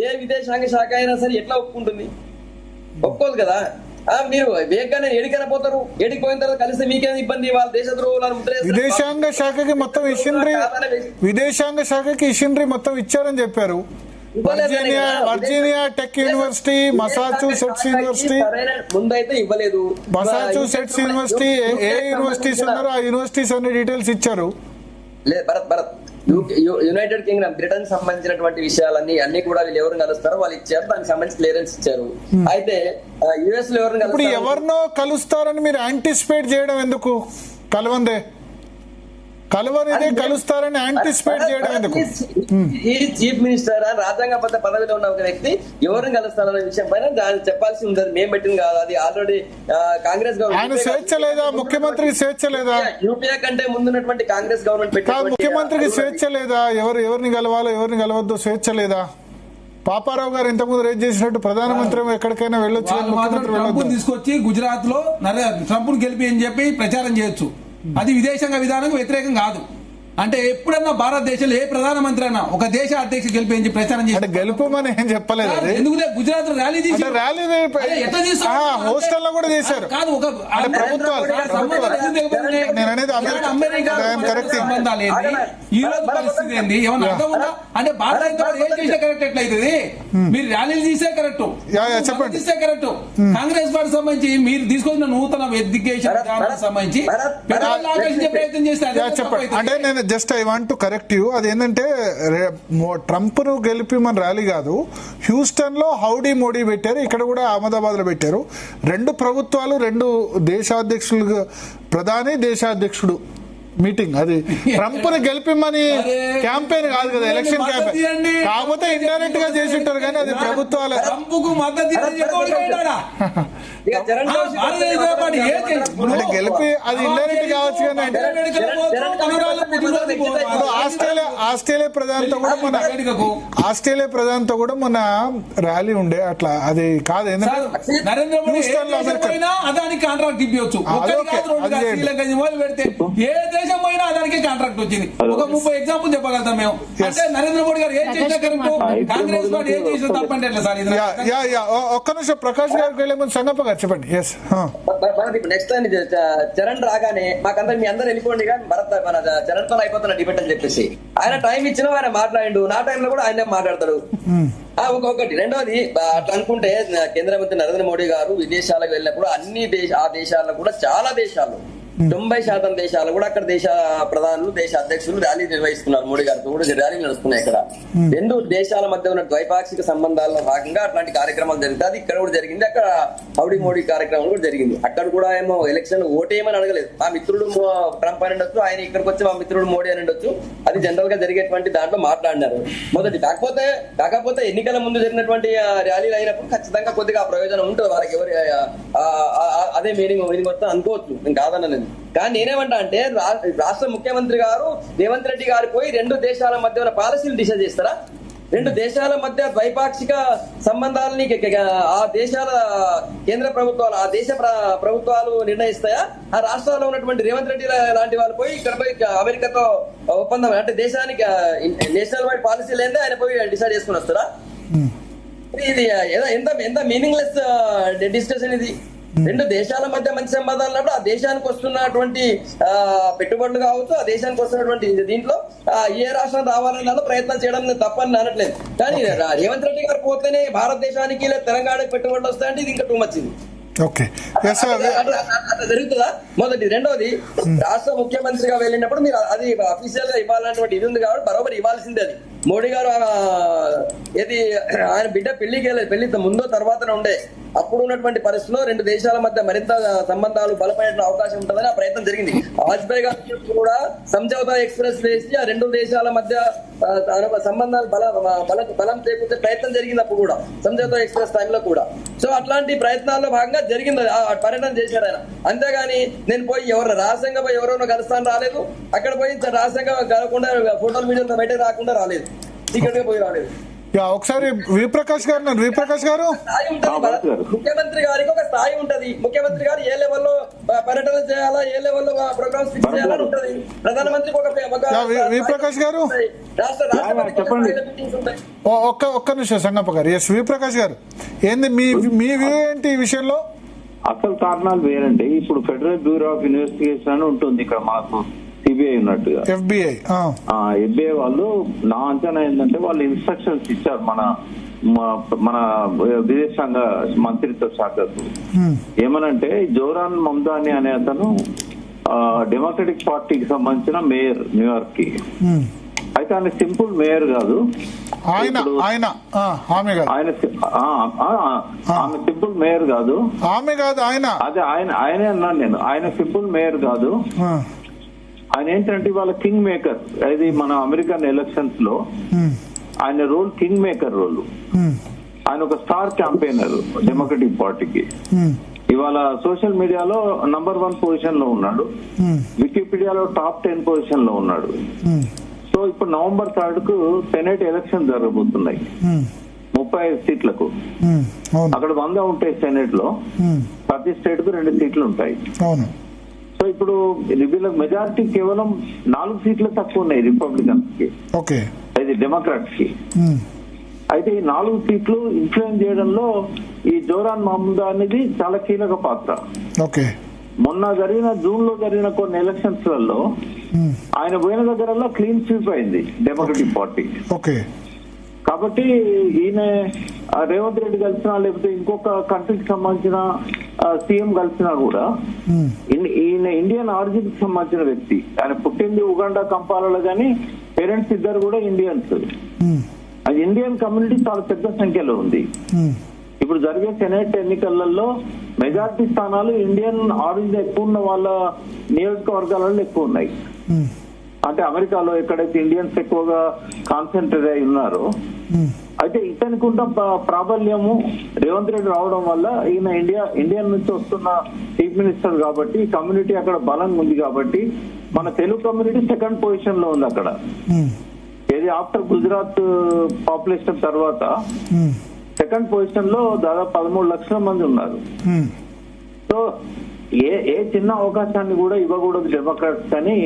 ఏ విదేశాంగ శాఖ అయినా సరే ఎట్లా ఒప్పుకుంటుంది? ఒప్పుకోదు కదా. మీరు వేగంగానే ఎడికైనా పోతారు, ఎడికి పోయిన తర్వాత కలిస్తే మీకేం ఇబ్బంది? వాళ్ళ దేశ ద్రోహులను విదేశాంగ శాఖకి మొత్తం మొత్తం ఇచ్చారని చెప్పారు. Virginia tech university, Massachusetts university, ముందైతే ఇవ్వలేదు. మసాచ్యూసెట్స్ యూనివర్సిటీ, ఏ యూనివర్సిటీస్ ఉన్నారో ఆ యూనివర్సిటీస్ అన్ని డీటెయిల్స్ ఇచ్చారు. లేదు భరత్, యునైటెడ్ కింగ్డమ్ బ్రిటన్ సంబంధించినటువంటి విషయాలన్నీ అన్ని కూడా వీళ్ళు ఎవరు కలుస్తారో వాళ్ళు ఇచ్చారు, దానికి సంబంధించి క్లియరెన్స్ ఇచ్చారు. అయితే యుఎస్ లో ఎవరిని ఇప్పుడు ఎవరినో కలుస్తారని మీరు యాంటిసిపేట్ చేయడం ఎందుకు? కలవనిదే కలుస్తారని యాంటిసిపేట్ చేయడం ఎందుకు? ఈ చీఫ్ మినిస్టర్ రాజ్యాంగబద్ధ పదవిలో ఉన్న ఒక వ్యక్తి ఎవరిని కలుస్తారనే విషయం పైన చెప్పాల్సి ఉంది. మేము పెట్టింది కాదు, అది ఆల్రెడీ కాంగ్రెస్ గవర్నమెంట్ స్వేచ్ఛ లేదా? ముఖ్యమంత్రికి స్వేచ్ఛ లేదా? యూపీఏ కంటే ముందున్నటువంటి కాంగ్రెస్ గవర్నమెంట్ పెట్టి ముఖ్యమంత్రికి స్వేచ్ఛ లేదా? ఎవరిని కలవాలో ఎవరిని కలవద్దో స్వేచ్ఛ లేదా? పాపారావు గారు ఇంతకుముందు రేజ్ చేసినట్టు ప్రధానమంత్రి ఎక్కడికైనా వెళ్ళొచ్చు, తీసుకొచ్చి గుజరాత్ లో ట్రంప్ ను గెలిపి అని చెప్పి ప్రచారం చేయొచ్చు. అది విదేశాంగ విధానం వ్యతిరేకం కాదు. అంటే ఎప్పుడన్నా భారతదేశంలో ఏ ప్రధానమంత్రి అయినా ఒక దేశ అధ్యక్షుడు గెలిపి ప్రచారం చేసి గెలుపుమని ఏం చెప్పలేదు. ఎందుకు గుజరాత్ లో ర్యాలీ హోస్టల్ లో కూడా చేశారు. కాదు, ఒక అమెరికా సంబంధాలు ఏంటి, ఈ రోజు పరిస్థితి ఏంటి, ఏమన్నా అర్థం ఉందా? అంటే భారతదేశం ఏం చేసే కరెక్ట్ ఎట్లయితుంది? మీరు ర్యాలీలు తీసే కరెక్ట్, తీసే కరెక్ట్. కాంగ్రెస్ పార్టీ సంబంధించి మీరు తీసుకొచ్చిన నూతన ఎడ్యుకేషన్ సంబంధించి ఆకర్షించే ప్రయత్నం చేస్తే అంటే నేను just I want to correct you. అది ఏంటంటే ట్రంప్ ను గెలిపి మన ర్యాలీ కాదు, హ్యూస్టన్ లో హౌడీ మోడీ పెట్టారు, ఇక్కడ కూడా అహ్మదాబాద్ లో పెట్టారు. 2 ప్రభుత్వాలు, 2 దేశాధ్యక్షులు, ప్రధాని దేశాధ్యక్షుడు మీటింగ్. అది ట్రంప్ ని గెలిపిమని క్యాంపెయిన్ కాదు కదా, ఎలక్షన్ క్యాంపెయిన్. కాకపోతే ఇండైరెక్ట్ గా చేసి ఉంటారు కానీ అది ప్రభుత్వాల గెలిపి అది ఇండైరెక్ట్ కావచ్చు. కానీ ఆస్ట్రేలియా ప్రధానితో కూడా మన ర్యాలీ ఉండే, అట్లా అది కాదు. నరేంద్ర మోడీ అదానికి కాంట్రాక్ట్ ఇవ్వచ్చు, పెడితే ఏ దేశం అయినా అదానికి కాంట్రాక్ట్ వచ్చింది. ఒక 30 ఎగ్జాంపుల్ చెప్పగలుగుతాం మేము. అంటే నరేంద్ర మోడీ గారు ఏం చేసినా కరెక్ట్, కాంగ్రెస్ పార్టీ ఏం చేసినా తప్పంటే ఎట్లా సార్? ఒక్క నిమిషం ప్రకాష్ గారికి వెళ్ళే ముందు సంగప్ప గారు చెప్పండి. నెక్స్ట్ టైం చరణ్ రాగానే మాకందరూ మీ అందరూ వెళ్ళిపోండి కానీ మన చరణ్ తో అయిపోతున్న డిబేట్ అని చెప్పేసి ఆయన టైం ఇచ్చినా ఆయన మాట్లాడిండు, నా టైంలో కూడా ఆయన మాట్లాడతాడు. ఒకటి. రెండోది, అట్లా అనుకుంటే కేంద్ర మంత్రి నరేంద్ర మోడీ గారు విదేశాలకు వెళ్ళినప్పుడు అన్ని ఆ దేశాల్లో కూడా చాలా దేశాలు 90% దేశాలు కూడా అక్కడ దేశ ప్రధానులు, దేశ అధ్యక్షులు ర్యాలీ నిర్వహిస్తున్నారు. మోడీ గారితో కూడా ర్యాలీలు నడుస్తున్నాయి. ఇక్కడ 2 దేశాల మధ్య ఉన్న ద్వైపాక్షిక సంబంధాల్లో భాగంగా అట్లాంటి కార్యక్రమాలు జరుగుతాయి. అది ఇక్కడ కూడా జరిగింది. అక్కడ హౌడీ మోడీ కార్యక్రమం కూడా జరిగింది. అక్కడ కూడా ఏమో ఎలక్షన్ ఓటేయమని అడగలేదు. మా మిత్రుడు ట్రంప్ అని ఉండొచ్చు, ఆయన ఇక్కడికి వచ్చి మా మిత్రుడు మోడీ అని ఉండొచ్చు, అది జనరల్ గా జరిగేటువంటి దాంట్లో మాట్లాడినారు. మొదటి కాకపోతే ఎన్నికల ముందు జరిగినటువంటి ర్యాలీలు అయినప్పుడు ఖచ్చితంగా కొద్దిగా ప్రయోజనం ఉంటుంది వాళ్ళకి, ఎవరు అదే మీనింగ్ వస్తే అనుకోవచ్చు, నేను కాదన్నది. కానీ నేనేమంటా అంటే రాష్ట్ర ముఖ్యమంత్రి గారు రేవంత్ రెడ్డి గారు పోయి 2 దేశాల మధ్య ఉన్న పాలసీలు డిసైడ్ చేస్తారా? రెండు దేశాల మధ్య ద్వైపాక్షిక సంబంధాలని ఆ దేశాల కేంద్ర ప్రభుత్వాలు, ఆ దేశ ప్రభుత్వాలు నిర్ణయిస్తాయా? ఆ రాష్ట్రాల్లో ఉన్నటువంటి రేవంత్ రెడ్డి లాంటి వాళ్ళు పోయి ఇక్కడ పోయి అమెరికాతో ఒప్పందం, అంటే దేశానికి నేషనల్ వైడ్ పాలసీ లేదే ఆయన పోయి డిసైడ్ చేసుకుని వస్తారా? ఇది ఎంత మీనింగ్లెస్ డిస్కషన్ ఇది. రెండు దేశాల మధ్య మంచి సంబంధాలు ఉన్నప్పుడు ఆ దేశానికి వస్తున్నటువంటి పెట్టుబడులు కావచ్చు, ఆ దేశానికి వస్తున్నటువంటి దీంట్లో ఏ రాష్ట్రం రావాలన్న ప్రయత్నం చేయడం తప్పని అనట్లేదు. కానీ రేవంత్ రెడ్డి గారు పోతేనే భారతదేశానికి లేదా తెలంగాణకి పెట్టుబడులు వస్తాయంటే ఇది ఇంకా టూ మచ్ ఇది. అట్లా జరుగుతుందా? మొదటి. రెండోది, రాష్ట్ర ముఖ్యమంత్రిగా వెళ్ళినప్పుడు మీరు అది అఫీషియల్ గా ఇవ్వాలన్నటువంటి ఇది ఉంది కాబట్టి బరోబర్ ఇవ్వాల్సిందే. అది మోడీ గారు ఏది ఆయన బిడ్డ పెళ్లికి వెళ్ళలేదు, పెళ్లి ముందో తర్వాతనే ఉండే. అప్పుడు ఉన్నటువంటి పరిస్థితుల్లో రెండు దేశాల మధ్య మరింత సంబంధాలు బలపడే అవకాశం ఉంటుందని ఆ ప్రయత్నం జరిగింది. వాజ్పేయి గారు కూడా సంజౌతా ఎక్స్ప్రెస్ వేసి ఆ రెండు దేశాల మధ్య సంబంధాలు బలం చేకూర్చే ప్రయత్నం జరిగింది అప్పుడు కూడా, సంజౌతా ఎక్స్ప్రెస్ టైంలో కూడా. సో అట్లాంటి ప్రయత్నాల్లో భాగంగా జరిగింది, ఆ పర్యటన చేశారు ఆయన. అంతేగాని నేను పోయి రహస్యంగా పోయి ఎవరెవరో కలుస్తాను రాలేదు, అక్కడ పోయి రహస్యంగా కలగకుండా ఫోటోలు వీడియోలు బయట రాకుండా రాలేదు, సీక్రెట్ గా పోయి రాలేదు. ఒకసారి విప్రకాష్ గారు, విప్రకాష్ గారు, స్థాయి ఉంటది ముఖ్యమంత్రి గారికి, ఒక స్థాయి ఉంటది. ముఖ్యమంత్రి గారు ఏ లెవెల్లో పర్యటన చేయాలా, ఏ లెవెల్లో ప్రోగ్రామ్స్ ఫిక్స్ చేయాలని ఉంటది. ప్రధానమంత్రికి విప్రకాష్ గారు ఒక్క నిమిషం సంగప్ప గారు. ఎస్ విప్రకాష్ గారు, ఏంది మీ వ్యూ ఏంటి ఈ విషయంలో? అసలు కారణాలు వేరండి. ఇప్పుడు ఫెడరల్ బ్యూరో ఆఫ్ ఇన్వెస్టిగేషన్ అని ఉంటుంది ఇక్కడ మాకు, సిబిఐ ఉన్నట్టుగా ఎఫ్బిఐ వాళ్ళు. నా అంచనా ఏంటంటే వాళ్ళు ఇన్స్ట్రక్షన్స్ ఇచ్చారు మన విదేశాంగ మంత్రిత్వ శాఖకు. ఏమనంటే జోరాన్ మమ్దాని అనే అతను డెమోక్రటిక్ పార్టీకి సంబంధించిన మేయర్ న్యూయార్క్ కి. అయితే ఆయన సింపుల్ మేయర్ కాదు, ఆమె సింపుల్ మేయర్ కాదు, అదే ఆయనే అన్నాను నేను. ఆయన సింపుల్ మేయర్ కాదు, ఆయన ఏంటంటే వాళ్ళ కింగ్ మేకర్. అది మన అమెరికన్ ఎలక్షన్స్ లో ఆయన రోల్ కింగ్ మేకర్ రోల్. ఆయన ఒక స్టార్ క్యాంపెయినర్ డెమోక్రటిక్ పార్టీకి. ఇవాళ సోషల్ మీడియాలో నంబర్ 1 పొజిషన్ లో ఉన్నాడు, వికీపీడియాలో టాప్ 10 పొజిషన్ లో ఉన్నాడు. సో ఇప్పుడు నవంబర్ 3 కు సెనేట్ ఎలక్షన్ జరగబోతున్నాయి 35 సీట్లకు. అక్కడ 100 ఉంటాయి సెనేట్ లో, ప్రతి స్టేట్ కు 2 సీట్లు ఉంటాయి. సో ఇప్పుడు వీళ్ళకి మెజారిటీ కేవలం 4 సీట్లు తక్కువ ఉన్నాయి రిపబ్లికన్స్ కి, అది డెమోక్రాట్స్ కి. అయితే ఈ 4 సీట్లు ఇన్ఫ్లుయెన్స్ చేయడంలో ఈ జోరాన్ మహమూద్ అనేది చాలా కీలక పాత్ర. మొన్న జూన్ లో జరిగిన కొన్ని ఎలక్షన్స్ లలో ఆయన పోయిన దగ్గరలో క్లీన్ స్వీప్ అయింది డెమోక్రటిక్ పార్టీ. కాబట్టి ఈయన రేవంత్ రెడ్డి కలిసినా లేకపోతే ఇంకొక కంట్రీకి సంబంధించిన సీఎం కలిసినా కూడా ఈయన ఇండియన్ ఆరిజిన్ కి సంబంధించిన వ్యక్తి. ఆయన పుట్టింది ఉగాండా కంపాలలో, కానీ పేరెంట్స్ ఇద్దరు కూడా ఇండియన్స్. అది ఇండియన్ కమ్యూనిటీ చాలా పెద్ద సంఖ్యలో ఉంది. ఇప్పుడు జరిగే సెనేట్ ఎన్నికలలో మెజారిటీ స్థానాలు ఇండియన్ ఆరిజిన్ ఎక్కువ ఉన్న వాళ్ళ నియోజకవర్గాలలో ఎక్కువ ఉన్నాయి. అంటే అమెరికాలో ఎక్కడైతే ఇండియన్స్ ఎక్కువగా కాన్సన్ట్రేట్ అయి ఉన్నారో. అయితే ఇతనికి ఉన్న ప్రాబల్యము రేవంత్ రెడ్డి రావడం వల్ల ఈయన ఇండియన్ నుంచి వస్తున్న చీఫ్ మినిస్టర్ కాబట్టి కమ్యూనిటీ అక్కడ బలంగా ఉంది. కాబట్టి మన తెలుగు కమ్యూనిటీ 2nd పొజిషన్ లో ఉంది అక్కడ. ఏది ఆఫ్టర్ గుజరాత్ పాపులేషన్ తర్వాత 2nd పొజిషన్ లో దాదాపు 13 లక్షల మంది ఉన్నారు. సో ఏ చిన్న అవకాశాన్ని కూడా ఇవ్వకూడదు డెమోక్రాట్స్. కానీ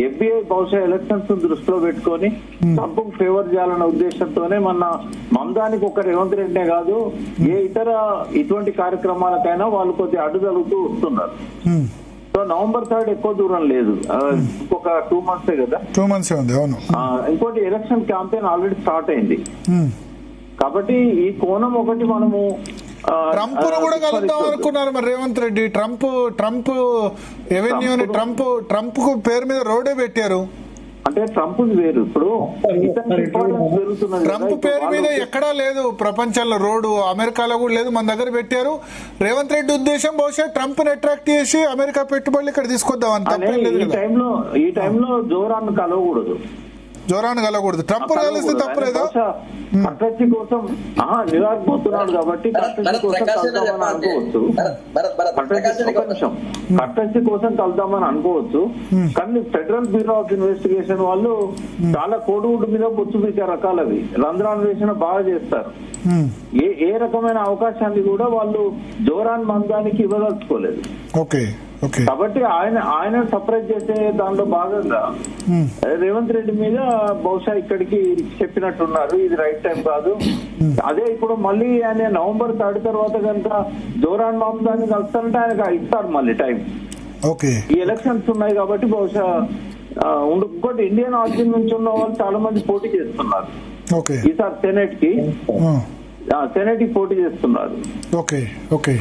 ఎఫ్బిఐ బహుశా ఎలక్షన్స్ దృష్టిలో పెట్టుకొని ట్రంప్కు ఫేవర్ చేయాలన్న ఉద్దేశంతోనే మన మమ్దానికి ఒక రేవంత్ రెడ్డినే కాదు, ఏ ఇతర ఇటువంటి కార్యక్రమాలకైనా వాళ్ళు కొద్దిగా అడ్డుదలుగుతూ వస్తున్నారు. సో నవంబర్ 3 ఎక్కువ దూరం లేదు, ఇంకొక 2 months కదా. 2 months ఉంది. అవును. ఇంకోటి ఎలక్షన్ క్యాంపెయిన్ ఆల్రెడీ స్టార్ట్ అయింది. కాబట్టి ఈ కోణం ఒకటి మనము ట్రంప్ కూడా కలుద్దాం అనుకున్నారు మరి రేవంత్ రెడ్డి. ట్రంప్ ఎవెన్యూని ట్రంప్ పేరు మీద రోడ్డే పెట్టారు. అంటే ట్రంప్ వేరు, ఇప్పుడు ట్రంప్ పేరు మీద ఎక్కడా లేదు ప్రపంచంలో రోడ్డు, అమెరికాలో కూడా లేదు, మన దగ్గర పెట్టారు. రేవంత్ రెడ్డి ఉద్దేశం బహుశా ట్రంప్ ని అట్రాక్ట్ చేసి అమెరికా పెట్టుబడులు ఇక్కడ తీసుకొద్దాం అంత. ఈ టైంలో జోరాన్ని కలవకూడదు. జోరాన్ని కలగకూడదు. ట్రంప్ కలిస్తే తప్పలేదా? కట్టచ్చి కోసం నిరాకపోతున్నాడు కాబట్టి కట్టచ్చి కోసం కలుద్దామని అనుకోవచ్చు. కట్టచ్చి కోసం కలుద్దామని అనుకోవచ్చు. కానీ ఫెడరల్ బ్యూరో ఆఫ్ ఇన్వెస్టిగేషన్ వాళ్ళు చాలా కోడిగుడ్డు మీద బొచ్చు పెట్టే రకాలవి రంధ్రాన్వేషణ బాగా చేస్తారు. ఏ రకమైన అవకాశాన్ని కూడా వాళ్ళు జోరాన్ మమ్దానికి ఇవ్వదలుచుకోలేదు. కాబట్టి ఆయన సపరేట్ చేసే దానిలో భాగంగా రేవంత్ రెడ్డి మీద బహుశా ఇక్కడికి చెప్పినట్టున్నారు, ఇది రైట్ టైం కాదు. అదే ఇప్పుడు మళ్ళీ ఆయన నవంబర్ 3 తర్వాత కనుక జోరాన్ మమ్దాన్ని కలుస్తారంటే ఆయన ఇస్తారు మళ్ళీ టైం. ఈ ఎలక్షన్స్ ఉన్నాయి కాబట్టి బహుశా ఇంకోటి ఇండియన్ ఆర్జిన్ నుంచి ఉన్న వాళ్ళు చాలా మంది పోటీ చేస్తున్నారు ఈసారి సెనేట్ కి పోటీ చేస్తున్నారు.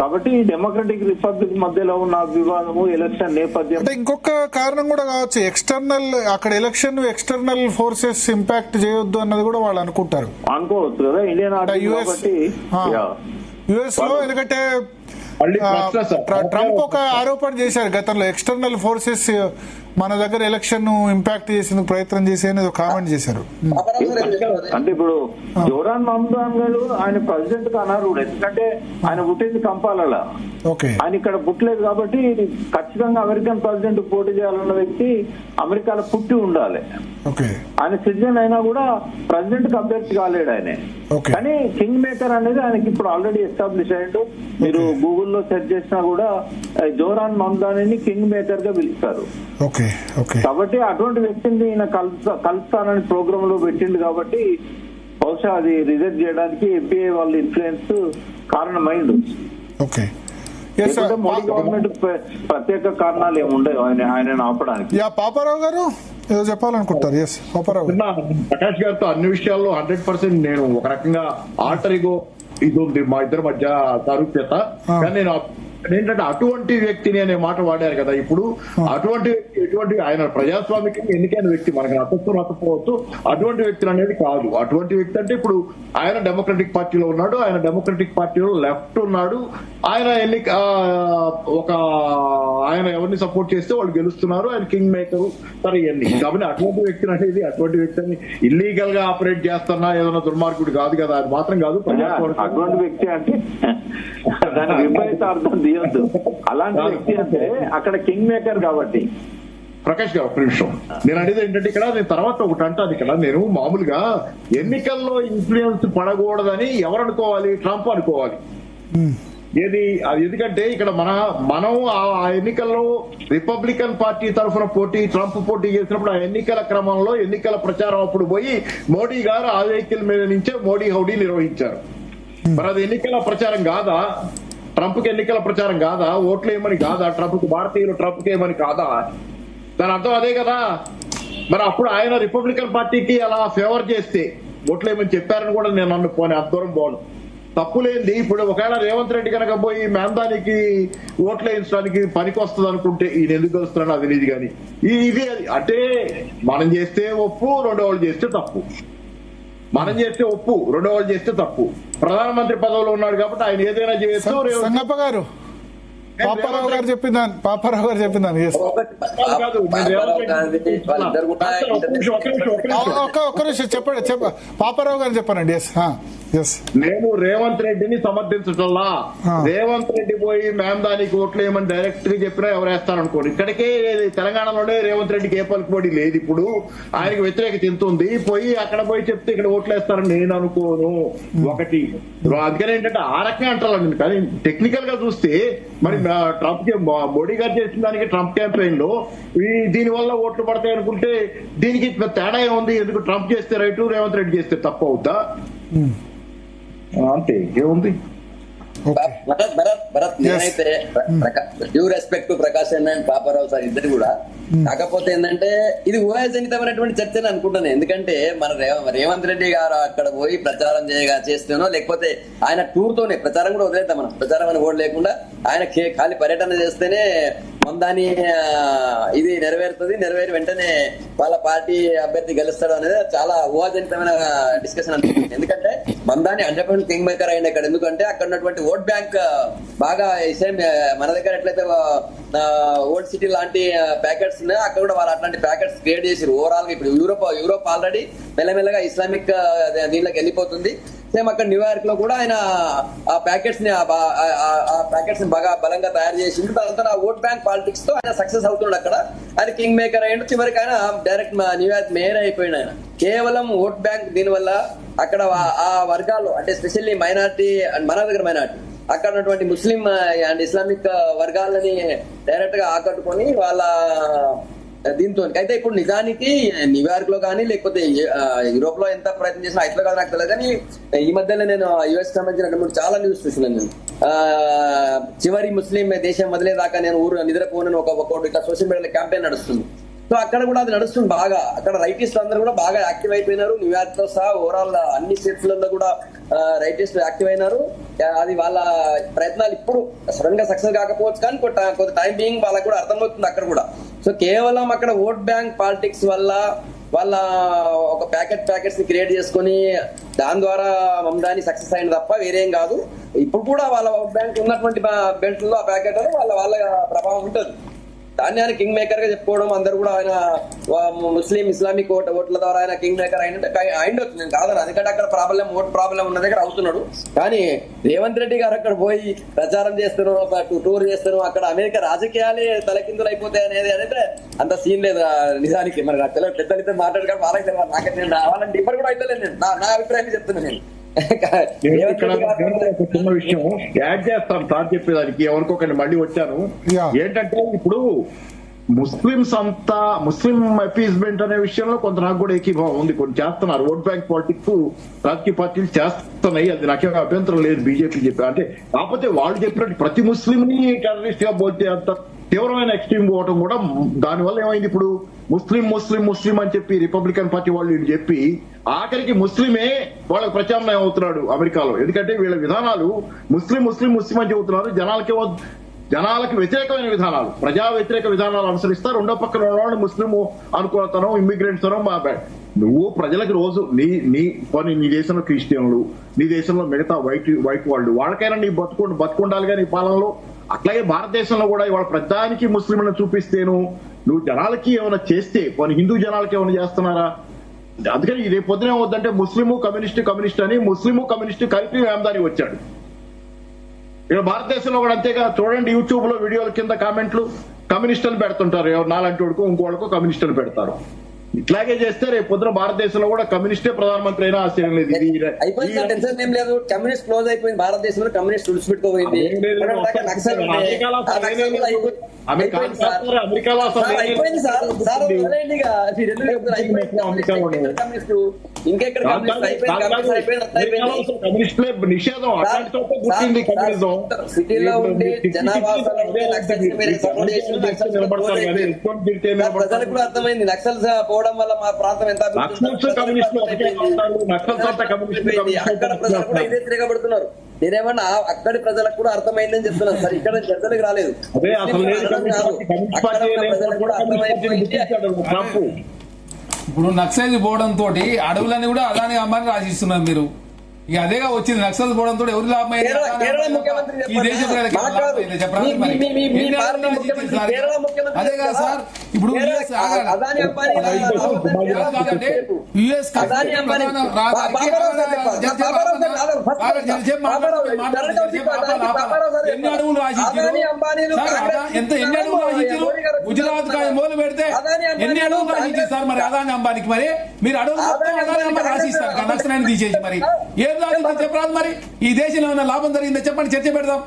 కాబట్టి డెమోక్రటిక్ రిపబ్లిక్ మధ్యలో ఉన్న వివాదము ఎలక్షన్ నేపథ్యం అంటే ఇంకొక కారణం కూడా కావచ్చు. ఎక్స్టర్నల్ అక్కడ ఎలక్షన్ ఎక్స్టర్నల్ ఫోర్సెస్ ఇంపాక్ట్ చేయొద్దు అన్నది కూడా వాళ్ళు అనుకోవచ్చు కదా ఇండియన్ యుఎస్ లో. ఎందుకంటే ట్రంప్ ఒక ఆరోపణ చేశారు గతంలో, ఎక్స్టర్నల్ ఫోర్సెస్ మన దగ్గర ఎలక్షన్ ఇంపాక్ట్ చేసేందుకు ప్రయత్నం చేసి అనేది కామెంట్ చేశారు. అంటే ఇప్పుడు జోరాన్ మమ్దాన్ గారు ఆయన ప్రెసిడెంట్ గా అనర్హుడు. ఎందుకంటే ఆయన పుట్టింది కంపాలలో, ఆయన ఇక్కడ పుట్టలేదు. కాబట్టి ఖచ్చితంగా అమెరికన్ ప్రెసిడెంట్ పోటీ చేయాలన్న వ్యక్తి అమెరికాలో పుట్టి ఉండాలి. ఆయన సిటిజన్ అయినా కూడా ప్రెసిడెంట్ కి అభ్యర్థి కాలేడు ఆయన. కానీ కింగ్ మేకర్ అనేది ఆయనకి ఇప్పుడు ఆల్రెడీ ఎస్టాబ్లిష్ అయ్యాడు. మీరు గూగుల్లో సెర్చ్ చేసినా కూడా జోరాన్ మమ్దాని కింగ్ మేకర్ గా పిలుస్తారు. కాబట్టి అటువంటి వ్యక్తిని ఈయన కలుస్తానని ప్రోగ్రామ్ లో పెట్టిండు. కాబట్టి బహుశా అది రిజెక్ట్ చేయడానికి ఎఫ్బిఐ వాళ్ళ ఇన్ఫ్లుయెన్స్ కారణమైంది. మోడీ గవర్నమెంట్ ప్రత్యేక కారణాలు ఏముండవు ఆయన ఆపడానికి. పాపారావు గారు ఏదో చెప్పాలనుకుంటారు. ప్రకాష్ గారితో అన్ని విషయాల్లో 100% నేను ఒక రకంగా ఆల్టర్ ఇగో ఇది ఉంది మా ఇద్దరి మధ్య సారూప్యత. కానీ నేను ఏంటంటే అటువంటి వ్యక్తిని అనే మాట వాడారు కదా. ఇప్పుడు అటువంటి ఎటువంటి ఆయన ప్రజాస్వామికి ఎన్నికైన వ్యక్తి, మనకు నచ్చకపోవచ్చు, అటువంటి వ్యక్తులు అనేది కాదు. అటువంటి వ్యక్తి అంటే ఇప్పుడు ఆయన డెమోక్రటిక్ పార్టీలో ఉన్నాడు, ఆయన డెమోక్రటిక్ పార్టీలో లెఫ్ట్ ఉన్నాడు. ఆయన ఆయన ఎవరిని సపోర్ట్ చేస్తే వాళ్ళు గెలుస్తున్నారు, ఆయన కింగ్ మేకర్ సరే ఇవన్నీ. కాబట్టి అటువంటి వ్యక్తిని అనేది అటువంటి వ్యక్తిని ఇల్లీగల్ గా ఆపరేట్ చేస్తున్నా ఏదైనా దుర్మార్గుడు కాదు కదా. అది మాత్రం కాదు. అటువంటి వ్యక్తి అంటే దాని విపరీత అర్థం తీయొద్దు. అలాంటి వ్యక్తి అంటే అక్కడ కింగ్ మేకర్. కాబట్టి ప్రకాష్ గారు ఒక నిమిషం, నేను అనేది ఏంటంటే ఇక్కడ నేను తర్వాత ఒకటి అంటాను. ఇక్కడ నేను మామూలుగా ఎన్నికల్లో ఇన్ఫ్లుయెన్స్ పడకూడదని ఎవరు అనుకోవాలి? ట్రంప్ అనుకోవాలి. ఏది అది? ఎందుకంటే ఇక్కడ మనం ఆ ఎన్నికల్లో రిపబ్లికన్ పార్టీ తరఫున ట్రంప్ పోటీ చేసినప్పుడు ఆ ఎన్నికల క్రమంలో ఎన్నికల ప్రచారం అప్పుడు పోయి మోడీ గారు ఆ వెహికల్ మీద నుంచే మోడీ హౌడీ నిర్వహించారు. మరి అది ఎన్నికల ప్రచారం కాదా? ట్రంప్కి ఎన్నికల ప్రచారం కాదా? ఓట్లు ఏమని కాదా? ట్రంప్కి భారతీయులు ట్రంప్కి ఏమని కాదా? దాని అర్థం అదే కదా. మరి అప్పుడు ఆయన రిపబ్లికన్ పార్టీకి అలా ఫేవర్ చేస్తే ఓట్లు ఏమని చెప్పారని కూడా నేను అనుకోని అంతదూరం పోను. తప్పులేంది. ఇప్పుడు ఒకవేళ రేవంత్ రెడ్డి కనుక పోయి మేందానికి ఓట్లు వేయించడానికి పనికి వస్తుంది అనుకుంటే ఈయన ఎందుకు వస్తున్నాడు అది తెలియదు. కానీ ఇది అంటే మనం చేస్తే ఒప్పు, రెండో వాళ్ళు చేస్తే తప్పు. మనం చేస్తే ఒప్పు, రెండో వాళ్ళు చేస్తే తప్పు. ప్రధానమంత్రి పదవిలో ఉన్నాడు కాబట్టి ఆయన ఏదైనా చేయొచ్చు. సంగప్ప గారు పాపారావు గారు చెప్పిందాను ఒక్క నిమిషం చెప్పండి. పాపారావు గారు చెప్పానండి. నేను రేవంత్ రెడ్డిని సమర్థించటంలా. రేవంత్ రెడ్డి పోయి మేందానికి ఓట్లు వేయమని డైరెక్ట్ గా చెప్పినా ఎవరు వేస్తారనుకోండి. ఇక్కడికే తెలంగాణలోనే రేవంత్ రెడ్డికి ఏ పలుకుబడి లేదు. ఇప్పుడు ఆయనకు వ్యతిరేకత తింటుంది. పోయి అక్కడ పోయి చెప్తే ఇక్కడ ఓట్లు వేస్తారని నేను అనుకోను. ఒకటి అందుకని ఏంటంటే ఆ రకంగా అంటారండి. కానీ టెక్నికల్ గా చూస్తే మరి ట్రంప్ మోడీ గారు చేసిన దానికి ట్రంప్ క్యాంపెయిన్ లో దీని వల్ల ఓట్లు పడతాయి అనుకుంటే దీనికి తేడా ఏముంది? ఎందుకు ట్రంప్ చేస్తే రైటు, రేవంత్ రెడ్డి చేస్తే తప్పు అవుతా? అంతే, ఏముంది? భరత్ నేనైతే డ్యూ రెస్పెక్ట్ టు ప్రకాష్ అన్న అండ్ పాపారావు సార్ ఇద్దరు కూడా. కాకపోతే ఏంటంటే ఇది ఊహాజనితమైనటువంటి చర్చ అని అనుకుంటున్నాను. ఎందుకంటే మన రేవంత్ రెడ్డి గారు అక్కడ పోయి ప్రచారం చేస్తేనో లేకపోతే ఆయన టూర్ తోనే ప్రచారం కూడా వదిలేద్దాం. మనం ప్రచారం అని కూడా లేకుండా ఆయన ఖాళీ పర్యటన చేస్తేనే దాని ఇది నెరవేరి వెంటనే వాళ్ళ పార్టీ అభ్యర్థి గెలుస్తాడు అనేది చాలా ఊహాజనితమైన డిస్కషన్ అనుకుంటుంది. ఎందుకంటే మందాని 100% కింగ్ మేకర్ అయింది ఇక్కడ. ఎందుకంటే అక్కడ ఉన్నటువంటి ఓట్ బ్యాంక్ బాగా సేమ్ మన దగ్గర ఎట్లయితే ఓల్డ్ సిటీ లాంటి ప్యాకెట్స్ ఉన్నాయో అక్కడ కూడా వాళ్ళు అట్లాంటి ప్యాకెట్స్ క్రియేట్ చేసి ఓవరాల్ గా ఇప్పుడు యూరోప్ ఆల్రెడీ మెల్లమెల్లగా ఇస్లామిక్ దీనిలోకి వెళ్ళిపోతుంది. సేమ్ అక్కడ న్యూయార్క్ లో కూడా ఆయన ఆ ప్యాకెట్స్ ని బాగా బలంగా తయారు చేసిండు. దాంతో ఓట్ బ్యాంక్ పాలిటిక్స్ తో ఆయన సక్సెస్ అవుతున్నాడు. అక్కడ ఆయన కింగ్ మేకర్ అయ్యిండు. చివరికి ఆయన డైరెక్ట్ న్యూయార్క్ మేయర్ అయిపోయింది. ఆయన కేవలం ఓట్ బ్యాంక్ దీని వల్ల అక్కడ ఆ వర్గాలు అంటే స్పెషల్లీ మైనార్టీ అండ్ మన దగ్గర మైనార్టీ అక్కడ ఉన్నటువంటి ముస్లిం అండ్ ఇస్లామిక్ వర్గాలని డైరెక్ట్ గా ఆకట్టుకొని వాళ్ళ దీంతో అయితే ఇప్పుడు నిజానికి న్యూయార్క్ లో కానీ లేకపోతే యూరోప్ లో ఎంత ప్రయత్నం చేసినా ఇట్లా కాదు నాకు తెలియదు. కానీ ఈ మధ్యలో నేను యుఎస్ సంబంధించిన చాలా న్యూస్ చూసినాను. నేను చివరి ముస్లిం దేశం వదిలేదాకా నేను ఊరు నిద్రపోనని ఒక ఇట్లా సోషల్ మీడియాలో క్యాంపెయిన్ నడుస్తుంది. సో అక్కడ కూడా అది నడుస్తుంది బాగా. అక్కడ రైటిస్టులు అందరూ కూడా బాగా యాక్టివ్ అయిపోయినారు. న్యూయార్క్ తో సహా ఓవరాల్ అన్ని స్టేట్స్లలో కూడా రైటిస్టులు యాక్టివ్ అయినారు. అది వాళ్ళ ప్రయత్నాలు ఇప్పుడు సడన్ గా సక్సెస్ కాకపోవచ్చు కానీ కొంత టైం బీయింగ్ వాళ్ళకి కూడా అర్థమవుతుంది అక్కడ కూడా. సో కేవలం అక్కడ ఓట్ బ్యాంక్ పాలిటిక్స్ వల్ల వాళ్ళ ఒక ప్యాకెట్స్ ని క్రియేట్ చేసుకుని దాని ద్వారా మమదాని సక్సెస్ అయింది తప్ప వేరేం కాదు. ఇప్పుడు కూడా వాళ్ళ ఓట్ బ్యాంక్ ఉన్నటువంటి బెల్ట్ లో ఆ ప్యాకెట్ వాళ్ళ ప్రభావం ఉంటుంది. దాన్ని ఆయన కింగ్ మేకర్ గా చెప్పుకోవడం అందరు కూడా ఆయన ముస్లిం ఇస్లామిక్ ఓట్ల ద్వారా ఆయన కింగ్ మేకర్ అయిండొచ్చు. నేను కాదు ఎందుకంటే అక్కడ ఓట్ ప్రాబ్లం ఉన్న దగ్గర అవుతున్నాడు. కానీ రేవంత్ రెడ్డి గారు అక్కడ పోయి ప్రచారం చేస్తారు, టూర్ చేస్తారు. అక్కడ అమెరికా రాజకీయాలే తలకిందులు అయిపోతాయి అనేది అంత సీన్ లేదు నిజానికి. మరి నాకు తెలియదు పెద్దలతో మాట్లాడుకోవడం వాళ్ళకి తెలియదు. నాకైతే నేను రావాలంటే ఇప్పుడు కూడా అయితే నేను నా అభిప్రాయం చెప్తున్నాను. నేను చిన్న విషయం యాడ్ చేస్తాను సార్ చెప్పేదానికి ఎవరికొకటి మళ్ళీ వచ్చాను. ఏంటంటే ఇప్పుడు ముస్లిం అపీజ్మెంట్ అనే విషయంలో కొంత నాకు కూడా ఏకీభావం ఉంది. కొన్ని చేస్తున్నారు ఓట్ బ్యాంక్ పాలిటిక్స్ రాజకీయ పార్టీలు చేస్తున్నాయి. అది నాకేమో అభ్యంతరం లేదు బీజేపీ చెప్పి. అంటే కాకపోతే వాళ్ళు చెప్పినట్టు ప్రతి ముస్లిం ని టెర్రరిస్ట్ గా పోతే అంత తీవ్రమైన ఎక్స్ట్రీమ్ పోవటం కూడా దానివల్ల ఏమైంది, ఇప్పుడు ముస్లిం అని చెప్పి రిపబ్లికన్ పార్టీ వాళ్ళు చెప్పి ఆఖరికి ముస్లిమే వాళ్ళకి ప్రత్యామ్నాయం అవుతున్నాడు అమెరికాలో. ఎందుకంటే వీళ్ళ విధానాలు ముస్లిం అని చెబుతున్నారు. జనాలకు వ్యతిరేకమైన విధానాలు, ప్రజా వ్యతిరేక విధానాలు అనుసరిస్తారు. రెండో పక్కన ఉన్నవాళ్ళు ముస్లిం అనుకూలతనం, ఇమ్మిగ్రెంట్స్ మా బ్యాడ్. నువ్వు ప్రజలకు రోజు నీ దేశంలో క్రిస్టియన్లు, నీ దేశంలో మిగతా వైట్ వాళ్ళు వాళ్ళకైనా నీ బతుకుండాలిగా నీ పాలనలో. అట్లాగే భారతదేశంలో కూడా ఇవాళ ప్రధానికి ముస్లింలను చూపిస్తేను నువ్వు జనాలకి ఏమైనా చేస్తే కొన్ని హిందూ జనాలకి ఏమైనా చేస్తున్నారా? అందుకని రేపు పొద్దున ఏమవుద్దంటే ముస్లిము కమ్యూనిస్ట్ అని ముస్లిము కమ్యూనిస్టు కలిపి వేమదాని వచ్చాడు. ఇక్కడ భారతదేశంలో కూడా అంతేగా చూడండి, యూట్యూబ్ లో వీడియోల కింద కామెంట్లు కమ్యూనిస్టులు పెడుతుంటారు. నాలాంటి వాడుకో ఇంకోళ్ళకో కమ్యూనిస్టులు పెడతారు. ఇట్లాగే చేస్తే రేపు పొద్దున భారతదేశంలో కూడా కమ్యూనిస్టే ప్రధానమంత్రి అయినా ఆశ్చర్యం లేదు. టెన్షన్ ఏం లేదు. కమ్యూనిస్ట్ క్లోజ్ అయిపోయింది భారతదేశంలో. కమ్యూనిస్ట్ విడిచిపెట్టుకోపోయింది. ఇంకెక్కడ నిషేధం సిటీలో ఉండి జనావాసాలు ప్రజలకు కూడా అర్థమైంది. నక్సల్స్ పోవడం వల్ల మా ప్రాంతం ఎంత అక్కడ ప్రజలు కూడా ఇదే తిరగబడుతున్నారు. నేనేమన్నా అక్కడి ప్రజలకు కూడా అర్థమైందని చెప్తున్నాను సార్. ఇక్కడ చర్చలకు రాలేదు. ప్రజలకు కూడా అర్థమైపోయింది. ఇప్పుడు నక్సల్ పోవడం తోటి అడవులన్నీ కూడా అదాని అమ్మాని రాసిస్తున్నారు మీరు. ఇక అదేగా వచ్చింది నక్సల్ పోవడంతో ఎవరు లాభం అయింది? ఈ దేశం అదేగా సార్. ఇప్పుడు యుఎస్ ఎన్ని అడుగులు రాసిచ్చారు? ఎన్ని అడుగులు రాసిచ్చారు? గుజరాత్ మొదలు పెడితే ఎన్ని అడుగులు రాసిచ్చారు సార్? మరి అదాని అంబానికి మరి మీరు అడుగులు అదాని అంబానీ రాసిస్తారు నక్సలాన్ని తీసేసి మరి ఏం రాసిందో చెప్పరాదు. మరి ఈ దేశంలో ఏమైనా లాభం జరిగిందో చెప్పండి, చర్చ పెడదాం.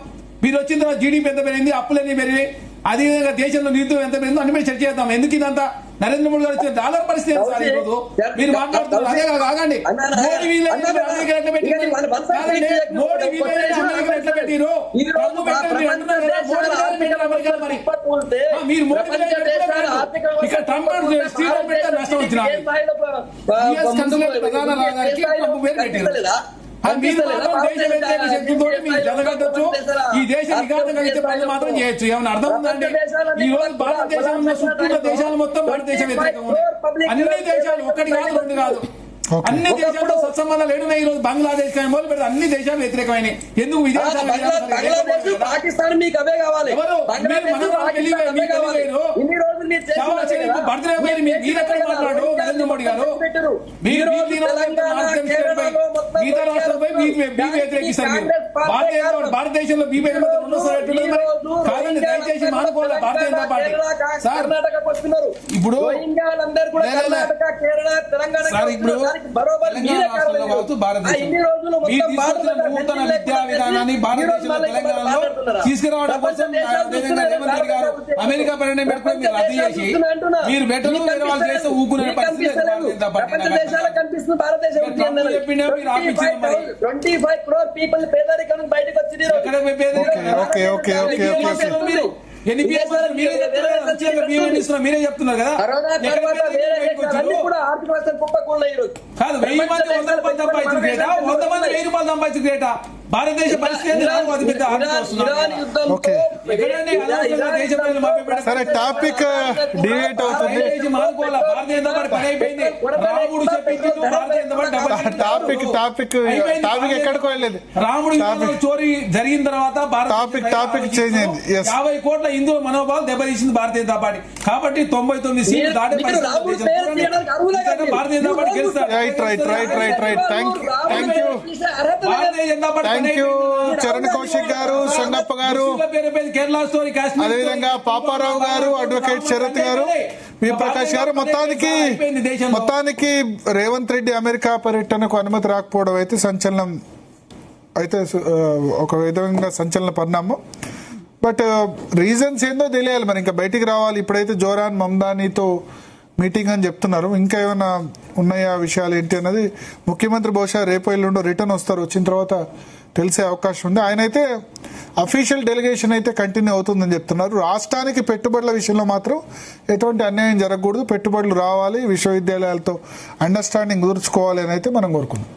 మీరు వచ్చిన తర్వాత జీడీపీ ఎంత పెరిగింది, అప్పులన్నీ పెరిగాయి, అదేవిధంగా దేశంలో నీతి ఎంత పెరిగిందో అన్ని మీద చర్చ చేద్దాం. ఎందుకు ఇదంతా? నరేంద్ర మోడీ గారు వచ్చిన డాలర్ పరిస్థితి సార్ ఈరోజు మీరు మాట్లాడుతున్నారు. అదే కాకండి మోడీ వీళ్ళని అమెరికా ఎట్లా పెట్టిరు? మోడీ వీళ్ళని అమెరికా ఎట్లా పెట్టిరు? మరి మీరు మోడీ ఇక్కడ ట్రంప్ స్టీల్ పెట్టారు, నష్టం వచ్చిన యుఎస్ కన్సులేట్ ప్రధాన రాజానికి ట్రంప్ పేరు పెట్టారు. మీరు మాత్రం దేశ వ్యతిరేక శక్తులతో మీరు జనగట్టచ్చు. ఈ దేశం విఘాతం కలిగితే ప్రజలు మాత్రం చేయొచ్చు. ఏమైనా అర్థం ఉందండి? ఈ రోజు భారతదేశంలో చుట్టూ దేశాలు మొత్తం భారతదేశ వ్యతిరేకంగా ఉన్నాయి. అన్ని దేశాలు, ఒకటి కాదు రెండు కాదు. అన్ని దేశాల్లో సత్సంబంధాలు ఏడున్నాయి. ఈ రోజు బంగ్లాదేశ్ కానీ మొదలు పెడితే అన్ని దేశాలు వ్యతిరేకమైనవి. ఎందుకు బంగ్లాదేశ్ పాకిస్తాన్ మీకు అవే కావాలి. బర్త్డే మాట్లాడు నరేంద్ర మోడీ గారు. మీరు మిగతా రాష్ట్రాలపై వ్యతిరేకిస్తారు. భారతదేశంలో కాదండి, దయచేసి మానుకోవాలి భారతీయ జనతా పార్టీ. సార్ ఇప్పుడు నూతన విద్యా విధానాన్ని భారతదేశంలో తెలంగాణలో తీసుకురావడం కోసం రేవంత్ రెడ్డి గారు అమెరికా పర్యటన పెట్టుకుని మీరు రద్దు చేసి మీరు బెటలు వేరే వాళ్ళు చేస్తే ఊకునే పరిస్థితి చెప్పిండే మీరు ఆపించిన మరి 25 crore people పేదరికం నుంచి బయటకు వచ్చింది. మీరే చెప్తున్నారు కదా. కాదు, 1000 మంది 100 రూపాయలు సంపాదించిన గ్రేటా, 100 మంది 1000 రూపాయలు సంపాదించిన గ్రేటా? భారతదేశ పరిస్థితి అది పెద్ద సరే, టాపిక్ డివేట్ అవుతుంది. భారతీయ జనతా పార్టీ పని అయిపోయింది. రాముడు చెప్పింది భారతీయ జనతా పార్టీ టాపిక్ ఎక్కడికి వెళ్ళలేదు. రాముడు చోరీ జరిగిన తర్వాత టాపిక్ చేంజ్ అయింది. 50 కోట్ల హిందూ మనోభావాలు దెబ్బతీసింది భారతీయ జనతా పార్టీ. కాబట్టి 99 సీట్లు దాటే భారతీయ జనతా పార్టీ గెలుస్తారు. థ్యాంక్ యూ చరణ్ కౌశిక్ గారు, సంగప్ప గారు, అదేవిధంగా పాపారావు గారు, అడ్వకేట్ శరత్ గారు, వి ప్రకాష్ గారు. మొత్తానికి రేవంత్ రెడ్డి అమెరికా పర్యటనకు అనుమతి రాకపోవడం అయితే సంచలనం, అయితే ఒక విధంగా సంచలన పరిణామం. బట్ రీజన్స్ ఏందో తెలియాలి మరి, ఇంకా బయటికి రావాలి. ఇప్పుడైతే జోరాన్ మమ్దానీతో మీటింగ్ అని చెప్తున్నారు. ఇంకా ఏమైనా ఉన్నాయా విషయాలు ఏంటి అన్నది ముఖ్యమంత్రి బహుశా రేపు ఎల్లుండో రిటర్న్ వస్తారు. వచ్చిన తర్వాత తెలిసే అవకాశం ఉంది. ఆయన అయితే అఫీషియల్ డెలిగేషన్ అయితే కంటిన్యూ అవుతుందని చెప్తున్నారు. రాష్ట్రానికి పెట్టుబడుల విషయంలో మాత్రం ఎటువంటి అన్యాయం జరగకూడదు, పెట్టుబడులు రావాలి, విశ్వవిద్యాలయాలతో అండర్స్టాండింగ్ కుదుర్చుకోవాలి అని అయితే మనం కోరుకున్నాం.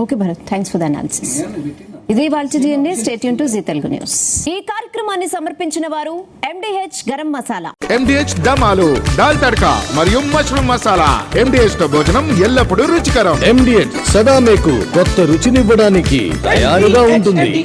Okay Bharat, thanks for the analysis. ఇది వాల్చి DNA. Stay tune to Zee Telugu news. ఈ కార్యక్రమాన్ని సమర్పించిన వారు MDH గరం మసాలా, MDH దమాలు, దాల్ తడకా మరియు మష్రూమ్ మసాలా. MDH తో భోజనం ఎల్లప్పుడూ రుచికరం. MDH సదా మీకు కొత్త రుచినివ్వడానికి తయారుగా ఉంటుంది.